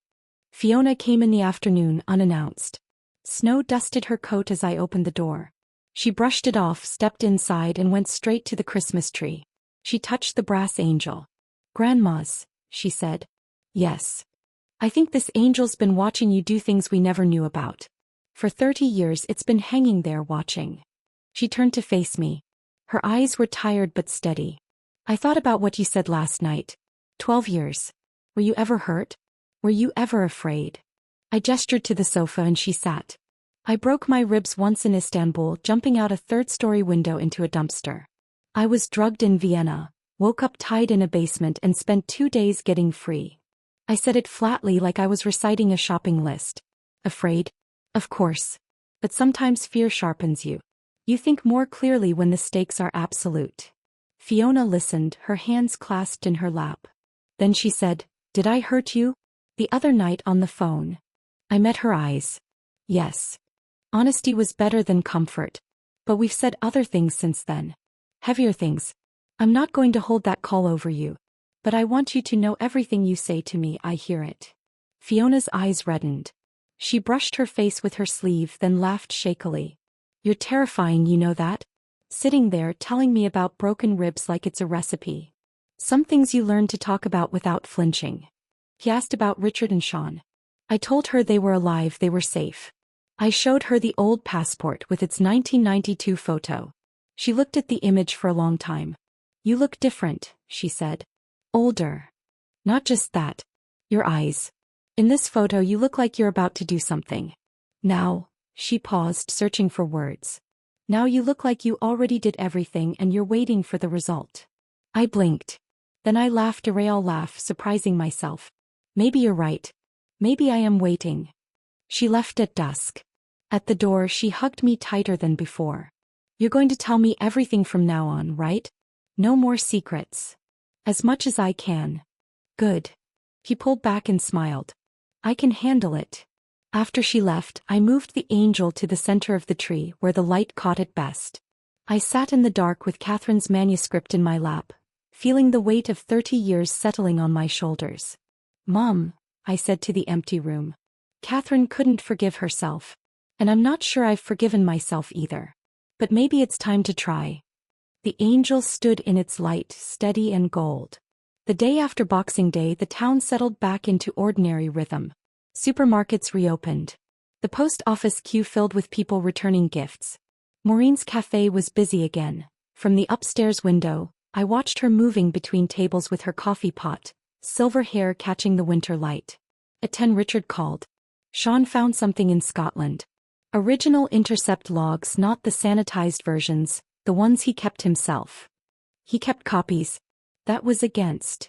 Fiona came in the afternoon unannounced. Snow dusted her coat as I opened the door. She brushed it off, stepped inside, and went straight to the Christmas tree. She touched the brass angel. Grandma's, she said. Yes. I think this angel's been watching you do things we never knew about. For 30 years it's been hanging there watching. She turned to face me. Her eyes were tired but steady. I thought about what you said last night. 12 years. Were you ever hurt? Were you ever afraid? I gestured to the sofa and she sat. I broke my ribs once in Istanbul, jumping out a third-story window into a dumpster. I was drugged in Vienna, woke up tied in a basement and spent 2 days getting free. I said it flatly, like I was reciting a shopping list. Afraid? Of course. But sometimes fear sharpens you. You think more clearly when the stakes are absolute. Fiona listened, her hands clasped in her lap. Then she said, Did I hurt you? The other night on the phone. I met her eyes. Yes. Honesty was better than comfort. But we've said other things since then. Heavier things. I'm not going to hold that call over you. But I want you to know everything you say to me, I hear it. Fiona's eyes reddened. She brushed her face with her sleeve, then laughed shakily. You're terrifying, you know that? Sitting there telling me about broken ribs like it's a recipe. Some things you learn to talk about without flinching. He asked about Richard and Sean. I told her they were alive, they were safe. I showed her the old passport with its 1992 photo. She looked at the image for a long time. You look different, she said. Older. Not just that. Your eyes. In this photo you look like you're about to do something. Now, she paused, searching for words. Now you look like you already did everything and you're waiting for the result. I blinked. Then I laughed a real laugh, surprising myself. Maybe you're right. Maybe I am waiting. She left at dusk. At the door she hugged me tighter than before. You're going to tell me everything from now on, right? No more secrets. As much as I can. Good. He pulled back and smiled. I can handle it. After she left, I moved the angel to the center of the tree where the light caught it best. I sat in the dark with Catherine's manuscript in my lap, feeling the weight of 30 years settling on my shoulders. Mom, I said to the empty room. Catherine couldn't forgive herself. And I'm not sure I've forgiven myself either. But maybe it's time to try. The angel stood in its light, steady and gold. The day after Boxing Day, the town settled back into ordinary rhythm. Supermarkets reopened. The post office queue filled with people returning gifts. Maureen's cafe was busy again. From the upstairs window, I watched her moving between tables with her coffee pot, silver hair catching the winter light. At 10 Richard called. Sean found something in Scotland. Original intercept logs, not the sanitized versions, the ones he kept himself. He kept copies. That was against.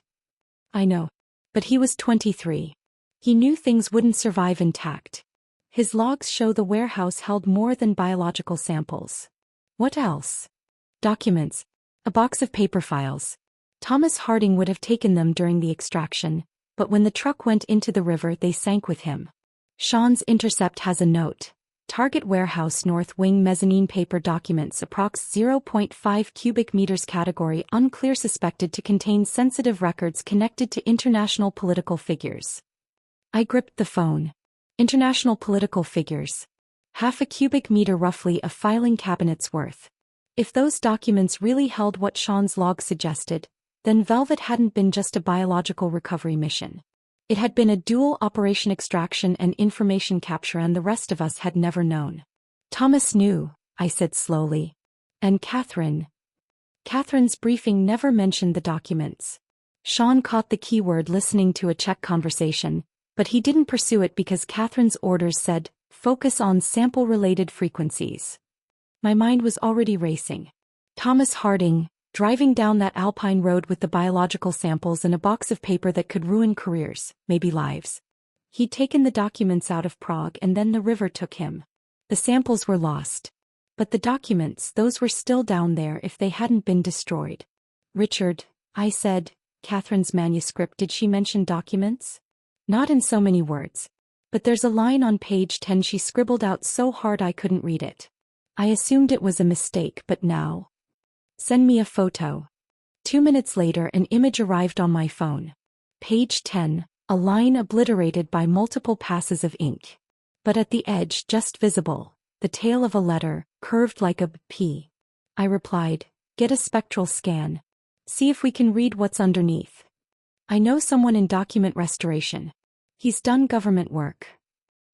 I know. But he was 23. He knew things wouldn't survive intact. His logs show the warehouse held more than biological samples. What else? Documents. A box of paper files. Thomas Harding would have taken them during the extraction, but when the truck went into the river they sank with him. Sean's intercept has a note. Target Warehouse North Wing Mezzanine Paper Documents approx 0.5 cubic meters category unclear suspected to contain sensitive records connected to international political figures. I gripped the phone. International political figures. Half a cubic meter roughly a filing cabinet's worth. If those documents really held what Sean's log suggested, then Velvet hadn't been just a biological recovery mission. It had been a dual operation extraction and information capture, and the rest of us had never known. Thomas knew, I said slowly. And Catherine. Catherine's briefing never mentioned the documents. Sean caught the keyword listening to a Czech conversation, but he didn't pursue it because Catherine's orders said, focus on sample-related frequencies. My mind was already racing. Thomas Harding, driving down that Alpine road with the biological samples and a box of paper that could ruin careers, maybe lives. He'd taken the documents out of Prague and then the river took him. The samples were lost. But the documents, those were still down there if they hadn't been destroyed. Richard, I said, Catherine's manuscript, did she mention documents? Not in so many words. But there's a line on page 10 she scribbled out so hard I couldn't read it. I assumed it was a mistake, but now. Send me a photo. 2 minutes later an image arrived on my phone. Page 10, a line obliterated by multiple passes of ink. But at the edge, just visible, the tail of a letter, curved like a P. I replied, get a spectral scan. See if we can read what's underneath. I know someone in document restoration. He's done government work.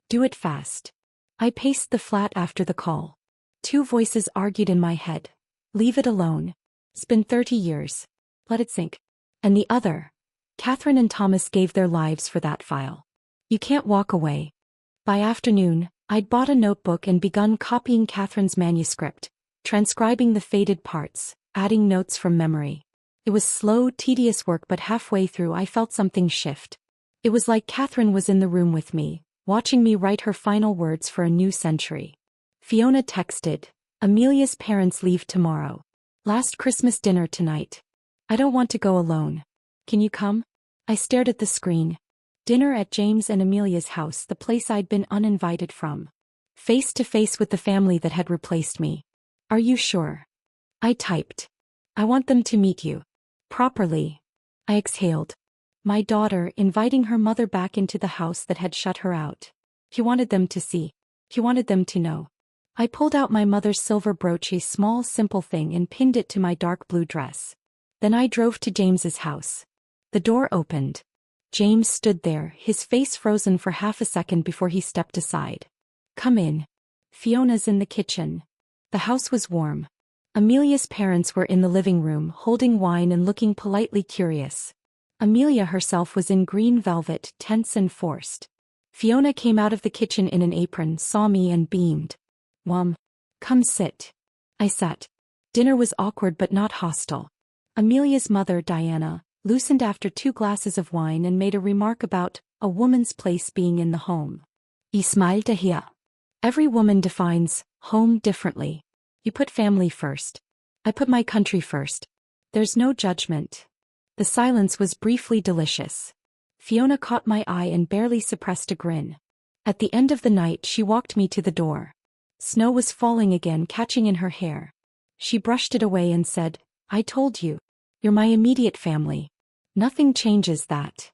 Do it fast. I paced the flat after the call. 2 voices argued in my head. Leave it alone. It's been 30 years. Let it sink. And the other. Catherine and Thomas gave their lives for that file. You can't walk away. By afternoon, I'd bought a notebook and begun copying Catherine's manuscript, transcribing the faded parts, adding notes from memory. It was slow, tedious work, but halfway through I felt something shift. It was like Catherine was in the room with me, watching me write her final words for a new century. Fiona texted, Amelia's parents leave tomorrow. Last Christmas dinner tonight. I don't want to go alone. Can you come? I stared at the screen. Dinner at James and Amelia's house, the place I'd been uninvited from. Face to face with the family that had replaced me. Are you sure? I typed. I want them to meet you. Properly. I exhaled. My daughter inviting her mother back into the house that had shut her out. He wanted them to see. He wanted them to know. I pulled out my mother's silver brooch, a small simple thing, and pinned it to my dark blue dress. Then I drove to James's house. The door opened. James stood there, his face frozen for half a second before he stepped aside. Come in. Fiona's in the kitchen. The house was warm. Amelia's parents were in the living room, holding wine and looking politely curious. Amelia herself was in green velvet, tense and forced. Fiona came out of the kitchen in an apron, saw me and beamed. Come sit. I sat. Dinner was awkward but not hostile. Amelia's mother, Diana, loosened after 2 glasses of wine and made a remark about a woman's place being in the home. Ismail here. Every woman defines home differently. You put family first. I put my country first. There's no judgment. The silence was briefly delicious. Fiona caught my eye and barely suppressed a grin. At the end of the night she walked me to the door. Snow was falling again, catching in her hair. She brushed it away and said, I told you. You're my immediate family. Nothing changes that.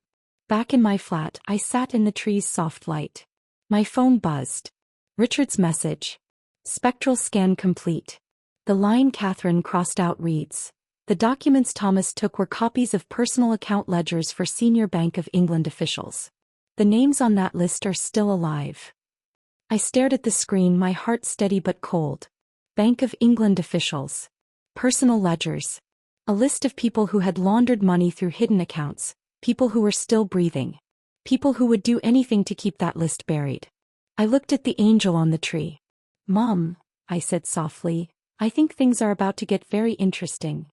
Back in my flat, I sat in the tree's soft light. My phone buzzed. Richard's message. Spectral scan complete. The line Catherine crossed out reads, the documents Thomas took were copies of personal account ledgers for senior Bank of England officials. The names on that list are still alive. I stared at the screen, my heart steady but cold. Bank of England officials. Personal ledgers. A list of people who had laundered money through hidden accounts, people who were still breathing. People who would do anything to keep that list buried. I looked at the angel on the tree. Mom, I said softly, I think things are about to get very interesting.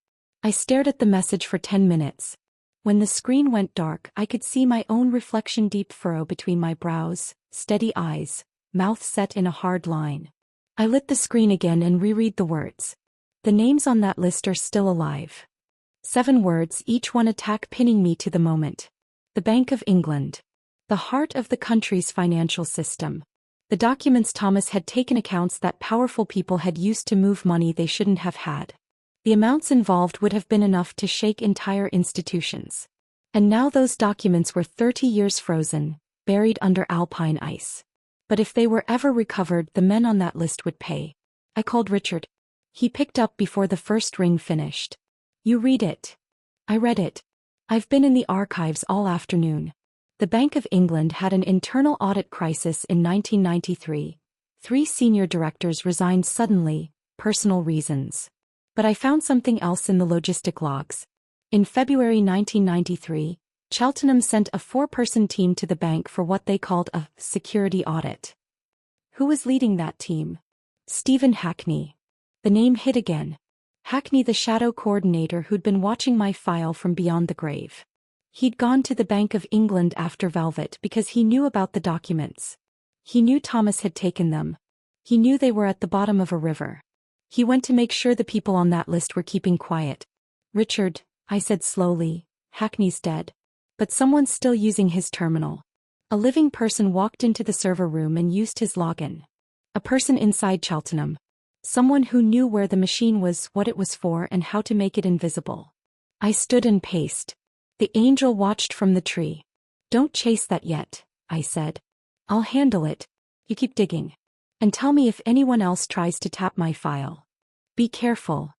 I stared at the message for 10 minutes. When the screen went dark, I could see my own reflection, deep furrow between my brows, steady eyes, mouth set in a hard line. I lit the screen again and reread the words. The names on that list are still alive. 7 words, each one attack pinning me to the moment. The Bank of England. The heart of the country's financial system. The documents Thomas had taken accounts that powerful people had used to move money they shouldn't have had. The amounts involved would have been enough to shake entire institutions. And now those documents were 30 years frozen, buried under Alpine ice. But if they were ever recovered, the men on that list would pay. I called Richard. He picked up before the first ring finished. You read it. I read it. I've been in the archives all afternoon. The Bank of England had an internal audit crisis in 1993. 3 senior directors resigned suddenly, personal reasons. But I found something else in the logistic logs. In February 1993, Cheltenham sent a 4-person team to the bank for what they called a security audit. Who was leading that team? Stephen Hackney. The name hit again. Hackney, the shadow coordinator who'd been watching my file from beyond the grave. He'd gone to the Bank of England after Velvet because he knew about the documents. He knew Thomas had taken them. He knew they were at the bottom of a river. He went to make sure the people on that list were keeping quiet. Richard, I said slowly, Hackney's dead. But someone's still using his terminal. A living person walked into the server room and used his login. A person inside Cheltenham. Someone who knew where the machine was, what it was for, and how to make it invisible. I stood and paced. The angel watched from the tree. Don't chase that yet, I said. I'll handle it. You keep digging. And tell me if anyone else tries to tap my file. Be careful.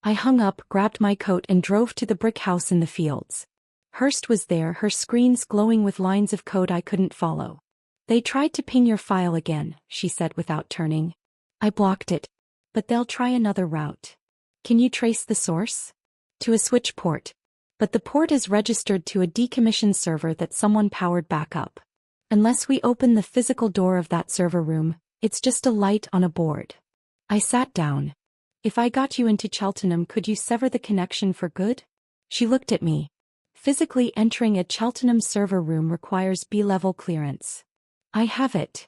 I hung up, grabbed my coat and drove to the brick house in the fields. Hurst was there, her screens glowing with lines of code I couldn't follow. They tried to ping your file again, she said without turning. I blocked it. But they'll try another route. Can you trace the source? To a switch port. But the port is registered to a decommissioned server that someone powered back up. Unless we open the physical door of that server room, it's just a light on a board. I sat down. If I got you into Cheltenham, could you sever the connection for good? She looked at me. Physically entering a Cheltenham server room requires B-level clearance. I have it.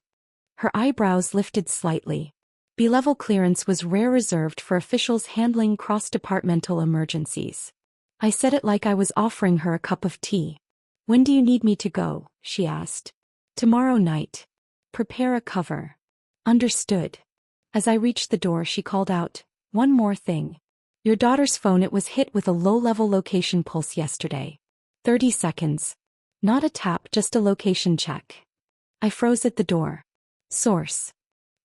Her eyebrows lifted slightly. B-level clearance was rare, reserved for officials handling cross-departmental emergencies. I said it like I was offering her a cup of tea. When do you need me to go? She asked. Tomorrow night. Prepare a cover. Understood. As I reached the door, she called out, one more thing. Your daughter's phone, it was hit with a low-level location pulse yesterday. 30 seconds. Not a tap, just a location check. I froze at the door. Source.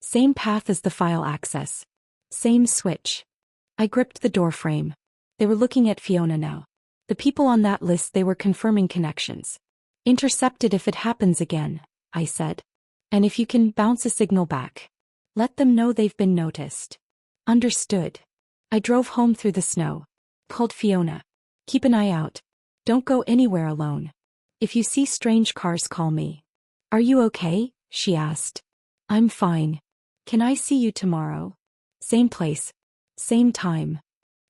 Same path as the file access. Same switch. I gripped the door frame. They were looking at Fiona now. The people on that list, they were confirming connections. Intercepted if it happens again, I said. And if you can bounce a signal back. Let them know they've been noticed. Understood. I drove home through the snow. Called Fiona. Keep an eye out. Don't go anywhere alone. If you see strange cars, call me. Are you okay? She asked. I'm fine. Can I see you tomorrow? Same place. Same time.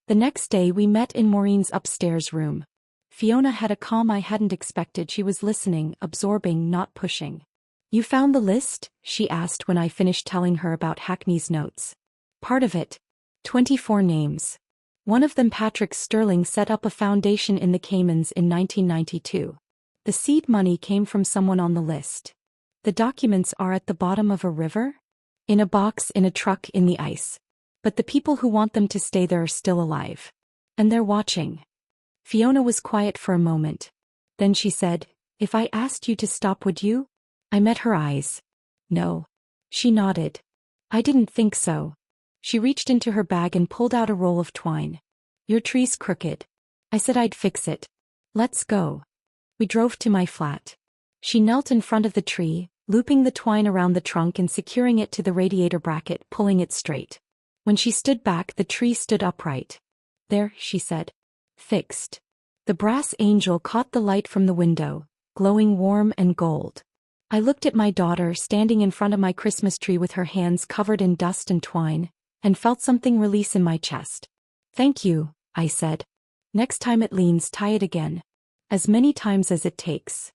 The next day we met in Maureen's upstairs room. Fiona had a calm I hadn't expected. She was listening, absorbing, not pushing. You found the list? She asked when I finished telling her about Hackney's notes. Part of it. 24 names. One of them, Patrick Sterling, set up a foundation in the Caymans in 1992. The seed money came from someone on the list. The documents are at the bottom of a river? In a box, in a truck, in the ice. But the people who want them to stay there are still alive. And they're watching. Fiona was quiet for a moment. Then she said, if I asked you to stop, would you? I met her eyes. No. She nodded. I didn't think so. She reached into her bag and pulled out a roll of twine. Your tree's crooked. I said I'd fix it. Let's go. We drove to my flat. She knelt in front of the tree, looping the twine around the trunk and securing it to the radiator bracket, pulling it straight. When she stood back, the tree stood upright. There, she said. Fixed. The brass angel caught the light from the window, glowing warm and gold. I looked at my daughter standing in front of my Christmas tree with her hands covered in dust and twine, and felt something release in my chest. Thank you, I said. Next time it leans, tie it again. As many times as it takes.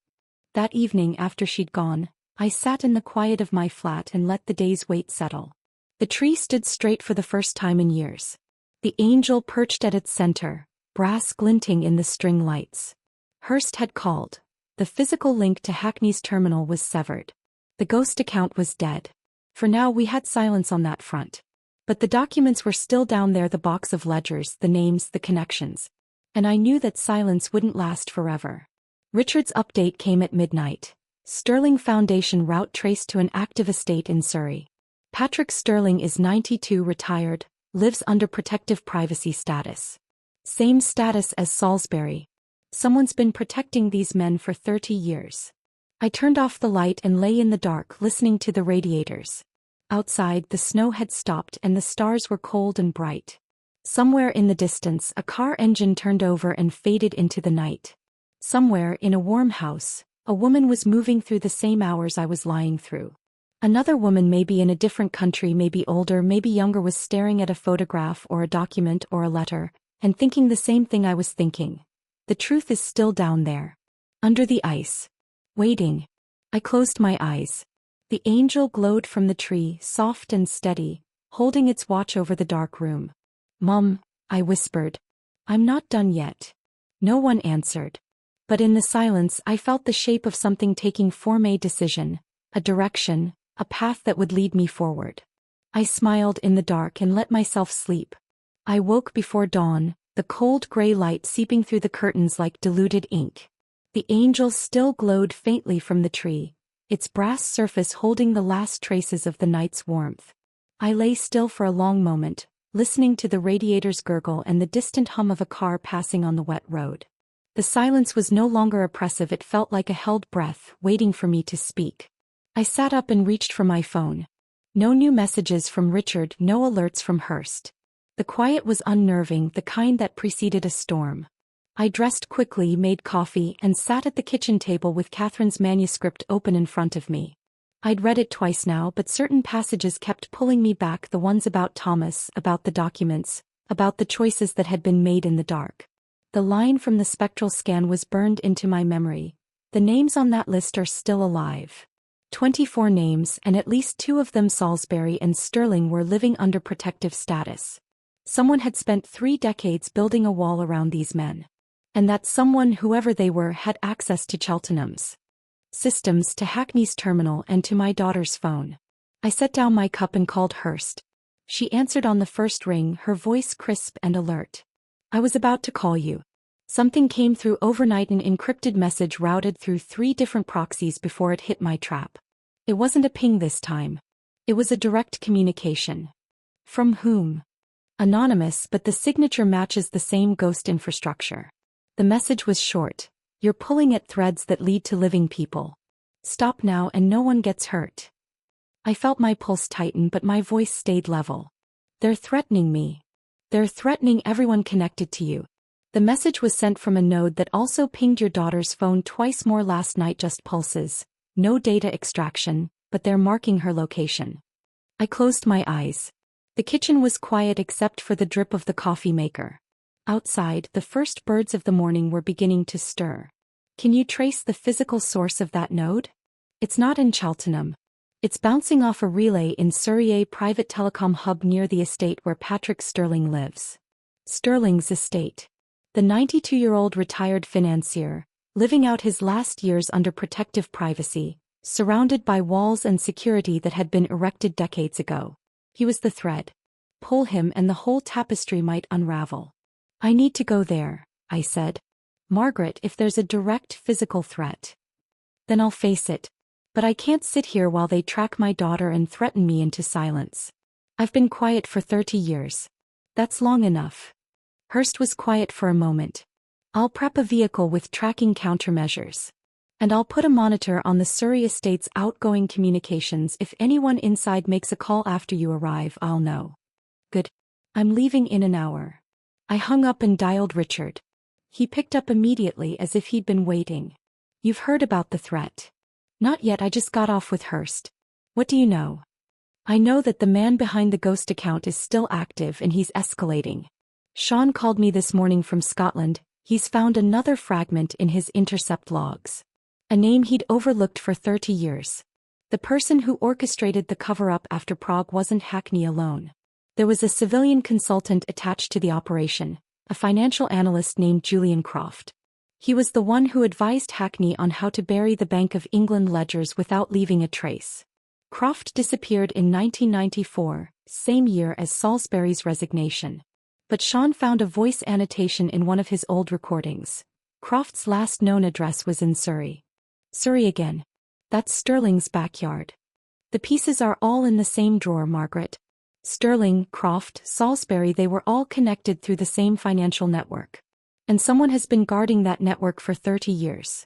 That evening after she'd gone, I sat in the quiet of my flat and let the day's weight settle. The tree stood straight for the first time in years. The angel perched at its center, brass glinting in the string lights. Hurst had called. The physical link to Hackney's terminal was severed. The ghost account was dead. For now we had silence on that front. But the documents were still down there, the box of ledgers, the names, the connections. And I knew that silence wouldn't last forever. Richard's update came at midnight. Sterling Foundation route traced to an active estate in Surrey. Patrick Sterling is 92, retired, lives under protective privacy status. Same status as Salisbury. Someone's been protecting these men for 30 years. I turned off the light and lay in the dark listening to the radiators. Outside, the snow had stopped and the stars were cold and bright. Somewhere in the distance, a car engine turned over and faded into the night. Somewhere, in a warm house, a woman was moving through the same hours I was lying through. Another woman, maybe in a different country, maybe older, maybe younger, was staring at a photograph or a document or a letter, and thinking the same thing I was thinking. The truth is still down there. Under the ice. Waiting. I closed my eyes. The angel glowed from the tree, soft and steady, holding its watch over the dark room. "Mum," I whispered. "I'm not done yet." No one answered. But in the silence I felt the shape of something taking form, a decision, a direction, a path that would lead me forward. I smiled in the dark and let myself sleep. I woke before dawn, the cold gray light seeping through the curtains like diluted ink. The angel still glowed faintly from the tree, its brass surface holding the last traces of the night's warmth. I lay still for a long moment, listening to the radiators gurgle and the distant hum of a car passing on the wet road. The silence was no longer oppressive, it felt like a held breath, waiting for me to speak. I sat up and reached for my phone. No new messages from Richard, no alerts from Hurst. The quiet was unnerving, the kind that preceded a storm. I dressed quickly, made coffee, and sat at the kitchen table with Catherine's manuscript open in front of me. I'd read it twice now, but certain passages kept pulling me back, the ones about Thomas, about the documents, about the choices that had been made in the dark. The line from the spectral scan was burned into my memory. The names on that list are still alive. 24 names, and at least 2 of them, Salisbury and Sterling, were living under protective status. Someone had spent 3 decades building a wall around these men. And that someone, whoever they were, had access to Cheltenham's systems, to Hackney's terminal, and to my daughter's phone. I set down my cup and called Hurst. She answered on the first ring, her voice crisp and alert. "I was about to call you. Something came through overnight, an encrypted message routed through 3 different proxies before it hit my trap. It wasn't a ping this time. It was a direct communication." "From whom?" "Anonymous, but the signature matches the same ghost infrastructure." The message was short. "You're pulling at threads that lead to living people. Stop now and no one gets hurt." I felt my pulse tighten, but my voice stayed level. "They're threatening me. They're threatening everyone connected to you." The message was sent from a node that also pinged your daughter's phone twice more last night. "Just pulses. No data extraction, but they're marking her location." I closed my eyes. The kitchen was quiet except for the drip of the coffee maker. Outside, the first birds of the morning were beginning to stir. Can you trace the physical source of that node? It's not in Cheltenham. It's bouncing off a relay in Surrey, a private telecom hub near the estate where Patrick Sterling lives. Sterling's estate. The 92-year-old retired financier, living out his last years under protective privacy, surrounded by walls and security that had been erected decades ago. He was the thread. Pull him and the whole tapestry might unravel. "I need to go there," I said. "Margaret, if there's a direct physical threat, then I'll face it. But I can't sit here while they track my daughter and threaten me into silence. I've been quiet for 30 years. That's long enough." Hurst was quiet for a moment. "I'll prep a vehicle with tracking countermeasures. And I'll put a monitor on the Surrey estate's outgoing communications. If anyone inside makes a call after you arrive, I'll know." "Good. I'm leaving in an hour." I hung up and dialed Richard. He picked up immediately as if he'd been waiting. "You've heard about the threat?" "Not yet, I just got off with Hurst." "What do you know?" "I know that the man behind the ghost account is still active and he's escalating. Sean called me this morning from Scotland. He's found another fragment in his intercept logs. A name he'd overlooked for 30 years. The person who orchestrated the cover-up after Prague wasn't Hackney alone. There was a civilian consultant attached to the operation, a financial analyst named Julian Croft. He was the one who advised Hackney on how to bury the Bank of England ledgers without leaving a trace. Croft disappeared in 1994, same year as Salisbury's resignation. But Sean found a voice annotation in one of his old recordings. Croft's last known address was in Surrey. Surrey again. That's Sterling's backyard. The pieces are all in the same drawer, Margaret. Sterling, Croft, Salisbury, they were all connected through the same financial network. And someone has been guarding that network for 30 years.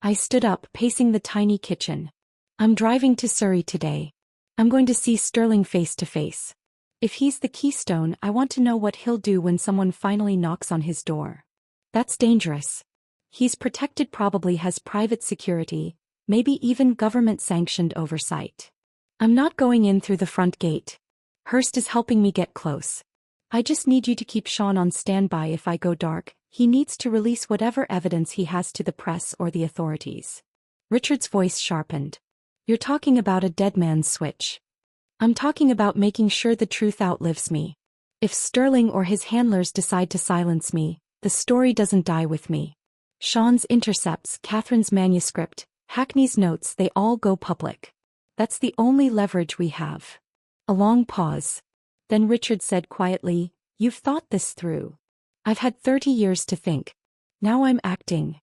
I stood up, pacing the tiny kitchen. I'm driving to Surrey today. I'm going to see Sterling face to face. If he's the keystone, I want to know what he'll do when someone finally knocks on his door. That's dangerous. He's protected, probably has private security, maybe even government-sanctioned oversight. I'm not going in through the front gate. Hurst is helping me get close. I just need you to keep Sean on standby if I go dark. He needs to release whatever evidence he has to the press or the authorities. Richard's voice sharpened. You're talking about a dead man's switch. I'm talking about making sure the truth outlives me. If Sterling or his handlers decide to silence me, the story doesn't die with me. Sean's intercepts, Catherine's manuscript, Hackney's notes, they all go public. That's the only leverage we have. A long pause. Then Richard said quietly, You've thought this through. I've had 30 years to think. Now I'm acting.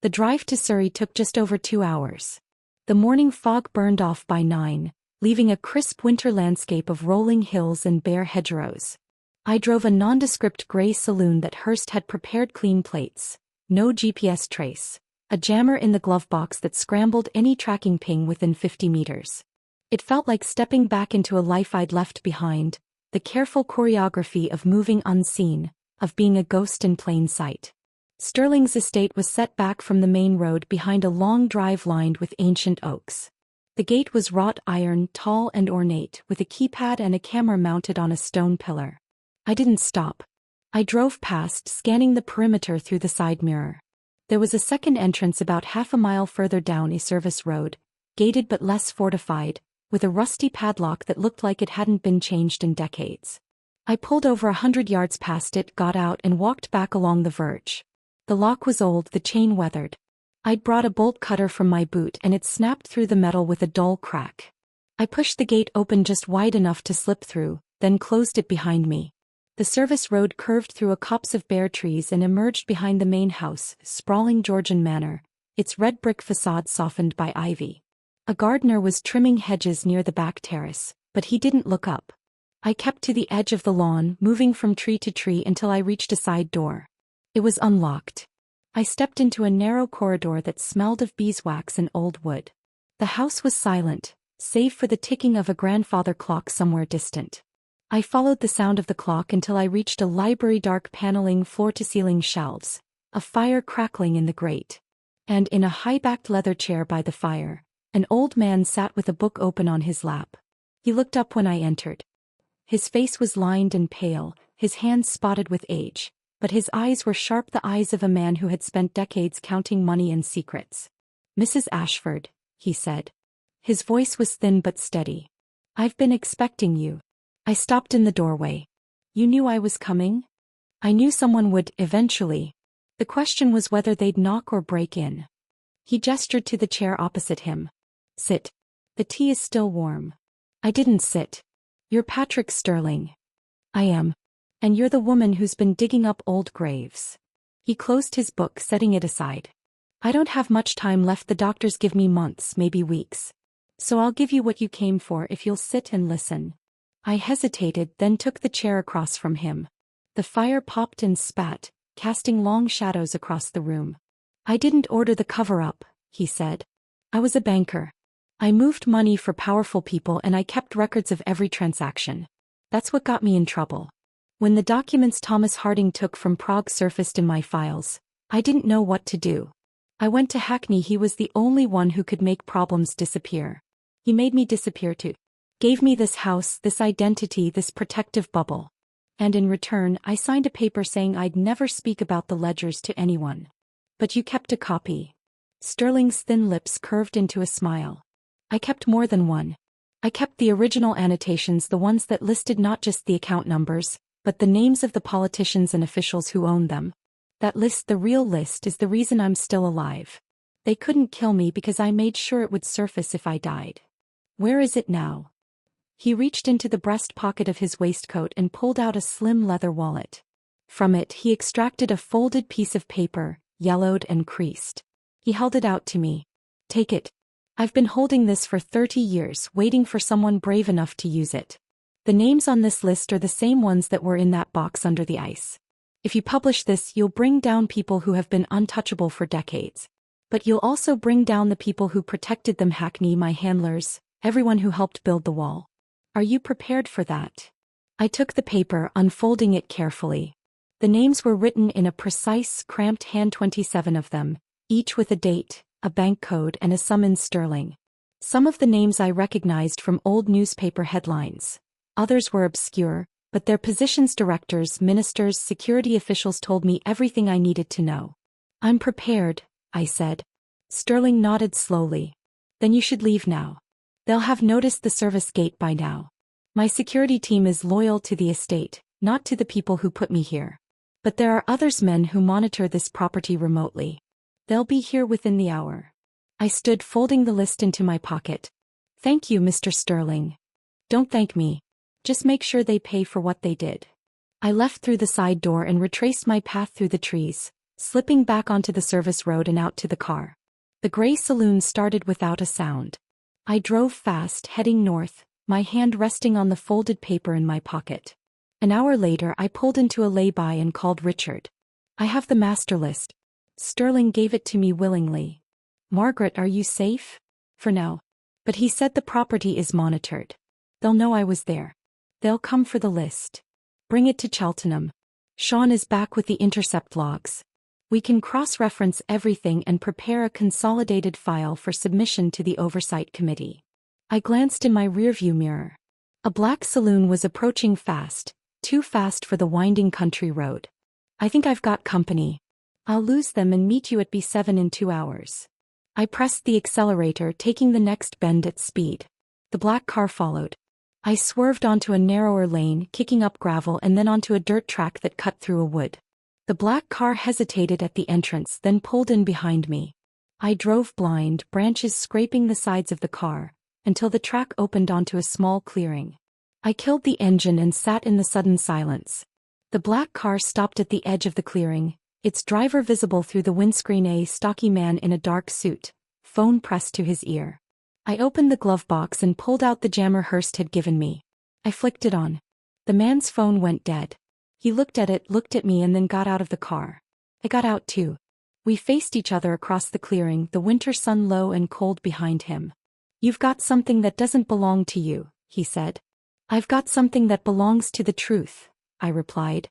The drive to Surrey took just over 2 hours. The morning fog burned off by 9, leaving a crisp winter landscape of rolling hills and bare hedgerows. I drove a nondescript grey saloon that Hurst had prepared, clean plates, no GPS trace, a jammer in the glove box that scrambled any tracking ping within 50 meters. It felt like stepping back into a life I'd left behind, the careful choreography of moving unseen, of being a ghost in plain sight. Sterling's estate was set back from the main road behind a long drive lined with ancient oaks. The gate was wrought iron, tall and ornate, with a keypad and a camera mounted on a stone pillar. I didn't stop. I drove past, scanning the perimeter through the side mirror. There was a second entrance about half a mile further down a service road, gated but less fortified, with a rusty padlock that looked like it hadn't been changed in decades. I pulled over 100 yards past it, got out and walked back along the verge. The lock was old, the chain weathered. I'd brought a bolt cutter from my boot and it snapped through the metal with a dull crack. I pushed the gate open just wide enough to slip through, then closed it behind me. The service road curved through a copse of bare trees and emerged behind the main house, sprawling Georgian manor, its red brick facade softened by ivy. A gardener was trimming hedges near the back terrace, but he didn't look up. I kept to the edge of the lawn, moving from tree to tree until I reached a side door. It was unlocked. I stepped into a narrow corridor that smelled of beeswax and old wood. The house was silent, save for the ticking of a grandfather clock somewhere distant. I followed the sound of the clock until I reached a library, dark paneling, floor-to-ceiling shelves, a fire crackling in the grate. And in a high-backed leather chair by the fire, an old man sat with a book open on his lap. He looked up when I entered. His face was lined and pale, his hands spotted with age, but his eyes were sharp, the eyes of a man who had spent decades counting money and secrets. Mrs. Ashford, he said. His voice was thin but steady. I've been expecting you. I stopped in the doorway. You knew I was coming? I knew someone would, eventually. The question was whether they'd knock or break in. He gestured to the chair opposite him. Sit. The tea is still warm. I didn't sit. You're Patrick Sterling. I am. And you're the woman who's been digging up old graves. He closed his book, setting it aside. I don't have much time left. The doctors give me months, maybe weeks. So I'll give you what you came for if you'll sit and listen. I hesitated, then took the chair across from him. The fire popped and spat, casting long shadows across the room. I didn't order the cover-up, he said. I was a banker. I moved money for powerful people and I kept records of every transaction. That's what got me in trouble. When the documents Thomas Harding took from Prague surfaced in my files, I didn't know what to do. I went to Hackney. He was the only one who could make problems disappear. He made me disappear too. Gave me this house, this identity, this protective bubble. And in return, I signed a paper saying I'd never speak about the ledgers to anyone. But you kept a copy. Sterling's thin lips curved into a smile. I kept more than one. I kept the original annotations, the ones that listed not just the account numbers, but the names of the politicians and officials who owned them. That list, the real list, is the reason I'm still alive. They couldn't kill me because I made sure it would surface if I died. Where is it now? He reached into the breast pocket of his waistcoat and pulled out a slim leather wallet. From it he extracted a folded piece of paper, yellowed and creased. He held it out to me. Take it. I've been holding this for 30 years, waiting for someone brave enough to use it. The names on this list are the same ones that were in that box under the ice. If you publish this, you'll bring down people who have been untouchable for decades. But you'll also bring down the people who protected them. Hackney, my handlers, everyone who helped build the wall. Are you prepared for that? I took the paper, unfolding it carefully. The names were written in a precise, cramped hand, 27 of them, each with a date, a bank code and a sum in sterling. Some of the names I recognized from old newspaper headlines. Others were obscure, but their positions, directors, ministers, security officials, told me everything I needed to know. I'm prepared, I said. Sterling nodded slowly. Then you should leave now. They'll have noticed the service gate by now. My security team is loyal to the estate, not to the people who put me here. But there are others, men who monitor this property remotely. They'll be here within the hour. I stood, folding the list into my pocket. Thank you, Mr. Sterling. Don't thank me. Just make sure they pay for what they did. I left through the side door and retraced my path through the trees, slipping back onto the service road and out to the car. The gray saloon started without a sound. I drove fast, heading north, my hand resting on the folded paper in my pocket. An hour later I pulled into a lay-by and called Richard. I have the master list. Sterling gave it to me willingly. Margaret, are you safe? For now. But he said the property is monitored. They'll know I was there. They'll come for the list. Bring it to Cheltenham. Sean is back with the intercept logs. We can cross-reference everything and prepare a consolidated file for submission to the Oversight Committee. I glanced in my rearview mirror. A black saloon was approaching fast, too fast for the winding country road. I think I've got company. I'll lose them and meet you at B7 in 2 hours. I pressed the accelerator, taking the next bend at speed. The black car followed. I swerved onto a narrower lane, kicking up gravel, and then onto a dirt track that cut through a wood. The black car hesitated at the entrance, then pulled in behind me. I drove blind, branches scraping the sides of the car, until the track opened onto a small clearing. I killed the engine and sat in the sudden silence. The black car stopped at the edge of the clearing, its driver visible through the windscreen, a stocky man in a dark suit, phone pressed to his ear. I opened the glove box and pulled out the jammer Hurst had given me. I flicked it on. The man's phone went dead. He looked at it, looked at me, and then got out of the car. I got out too. We faced each other across the clearing, the winter sun low and cold behind him. You've got something that doesn't belong to you, he said. I've got something that belongs to the truth, I replied.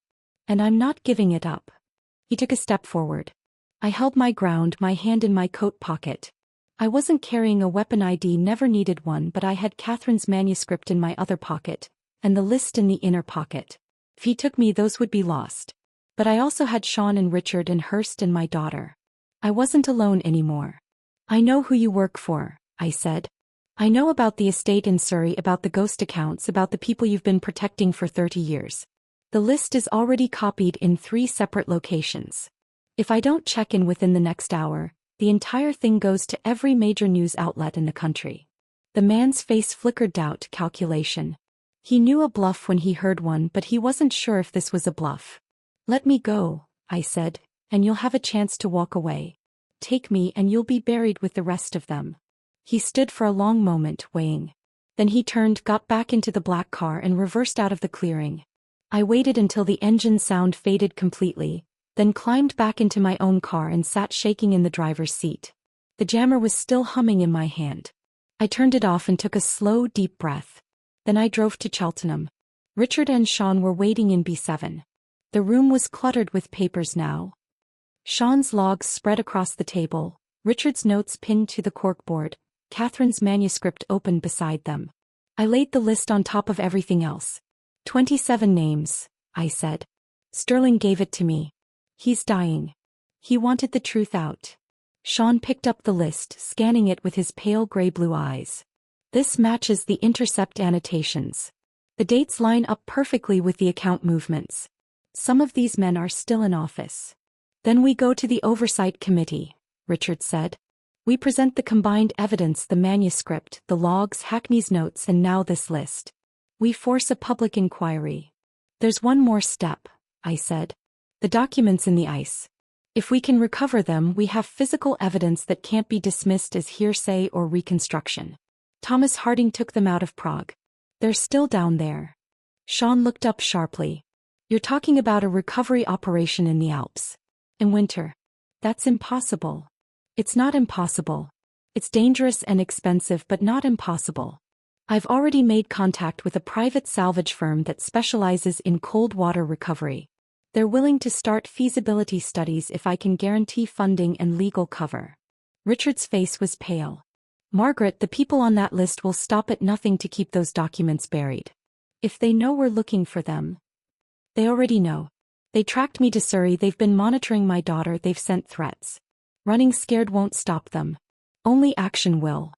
And I'm not giving it up. He took a step forward. I held my ground, my hand in my coat pocket. I wasn't carrying a weapon, ID never needed one, but I had Catherine's manuscript in my other pocket, and the list in the inner pocket. If he took me, those would be lost. But I also had Sean and Richard and Hurst and my daughter. I wasn't alone anymore. I know who you work for, I said. I know about the estate in Surrey, about the ghost accounts, about the people you've been protecting for 30 years. The list is already copied in 3 separate locations. If I don't check in within the next hour, the entire thing goes to every major news outlet in the country. The man's face flickered doubt, calculation. He knew a bluff when he heard one, but he wasn't sure if this was a bluff. Let me go, I said, and you'll have a chance to walk away. Take me and you'll be buried with the rest of them. He stood for a long moment, weighing. Then he turned, got back into the black car and reversed out of the clearing. I waited until the engine sound faded completely, then climbed back into my own car and sat shaking in the driver's seat. The jammer was still humming in my hand. I turned it off and took a slow, deep breath. Then I drove to Cheltenham. Richard and Sean were waiting in B7. The room was cluttered with papers now. Sean's logs spread across the table, Richard's notes pinned to the corkboard, Catherine's manuscript open beside them. I laid the list on top of everything else. 27 names, I said. Sterling gave it to me. He's dying. He wanted the truth out. Sean picked up the list, scanning it with his pale gray-blue eyes. This matches the intercept annotations. The dates line up perfectly with the account movements. Some of these men are still in office. Then we go to the oversight committee, Richard said. We present the combined evidence, the manuscript, the logs, Hackney's notes, and now this list. We force a public inquiry. There's one more step, I said. The documents in the ice. If we can recover them, we have physical evidence that can't be dismissed as hearsay or reconstruction. Thomas Harding took them out of Prague. They're still down there. Sean looked up sharply. You're talking about a recovery operation in the Alps. In winter. That's impossible. It's not impossible. It's dangerous and expensive, but not impossible. I've already made contact with a private salvage firm that specializes in cold water recovery. They're willing to start feasibility studies if I can guarantee funding and legal cover. Richard's face was pale. Margaret, the people on that list will stop at nothing to keep those documents buried. If they know we're looking for them. They already know. They tracked me to Surrey, they've been monitoring my daughter, they've sent threats. Running scared won't stop them. Only action will.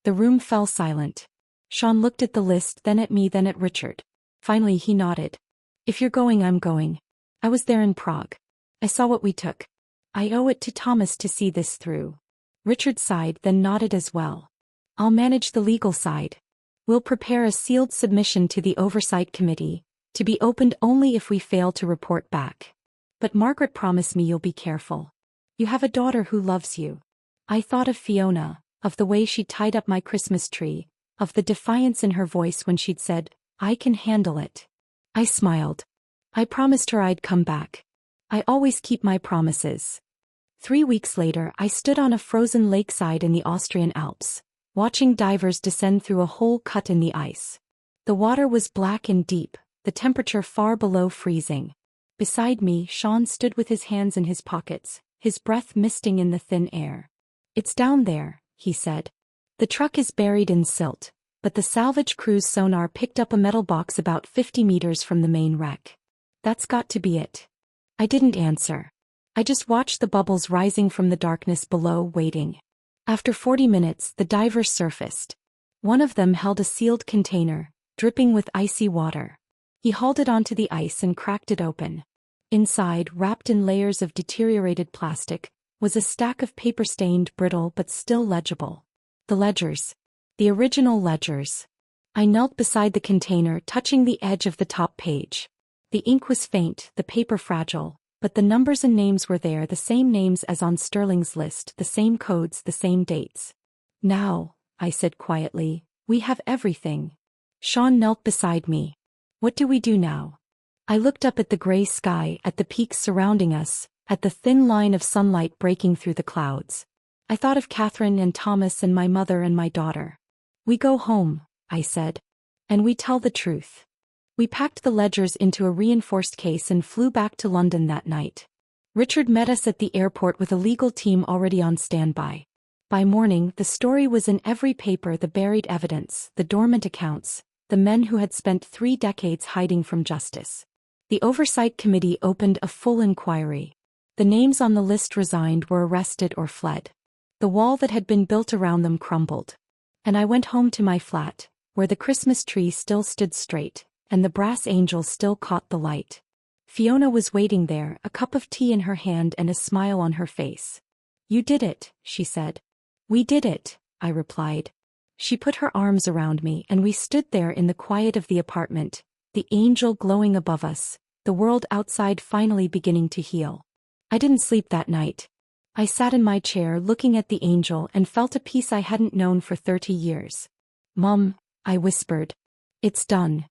The room fell silent. Sean looked at the list, then at me, then at Richard. Finally he nodded. If you're going, I'm going. I was there in Prague. I saw what we took. I owe it to Thomas to see this through. Richard sighed, then nodded as well. I'll manage the legal side. We'll prepare a sealed submission to the Oversight Committee, to be opened only if we fail to report back. But Margaret, promise me you'll be careful. You have a daughter who loves you. I thought of Fiona, of the way she tied up my Christmas tree, of the defiance in her voice when she'd said, I can handle it. I smiled. I promised her I'd come back. I always keep my promises. 3 weeks later, I stood on a frozen lakeside in the Austrian Alps, watching divers descend through a hole cut in the ice. The water was black and deep, the temperature far below freezing. Beside me, Sean stood with his hands in his pockets, his breath misting in the thin air. It's down there, he said. The truck is buried in silt, but the salvage crew's sonar picked up a metal box about 50 meters from the main wreck. That's got to be it. I didn't answer. I just watched the bubbles rising from the darkness below, waiting. After 40 minutes, the divers surfaced. One of them held a sealed container, dripping with icy water. He hauled it onto the ice and cracked it open. Inside, wrapped in layers of deteriorated plastic, was a stack of paper-stained, brittle but still legible. The ledgers. The original ledgers. I knelt beside the container, touching the edge of the top page. The ink was faint, the paper fragile, but the numbers and names were there, the same names as on Sterling's list, the same codes, the same dates. Now, I said quietly, we have everything. Sean knelt beside me. What do we do now? I looked up at the gray sky, at the peaks surrounding us, at the thin line of sunlight breaking through the clouds. I thought of Catherine and Thomas and my mother and my daughter. We go home, I said. And we tell the truth. We packed the ledgers into a reinforced case and flew back to London that night. Richard met us at the airport with a legal team already on standby. By morning, the story was in every paper, the buried evidence, the dormant accounts, the men who had spent 3 decades hiding from justice. The Oversight Committee opened a full inquiry. The names on the list resigned, were arrested or fled. The wall that had been built around them crumbled. And I went home to my flat, where the Christmas tree still stood straight, and the brass angel still caught the light. Fiona was waiting there, a cup of tea in her hand and a smile on her face. You did it, she said. We did it, I replied. She put her arms around me and we stood there in the quiet of the apartment, the angel glowing above us, the world outside finally beginning to heal. I didn't sleep that night. I sat in my chair looking at the angel and felt a peace I hadn't known for 30 years. Mum, I whispered. It's done.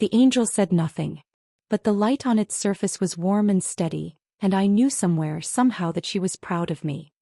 The angel said nothing. But the light on its surface was warm and steady, and I knew somewhere, somehow, that she was proud of me.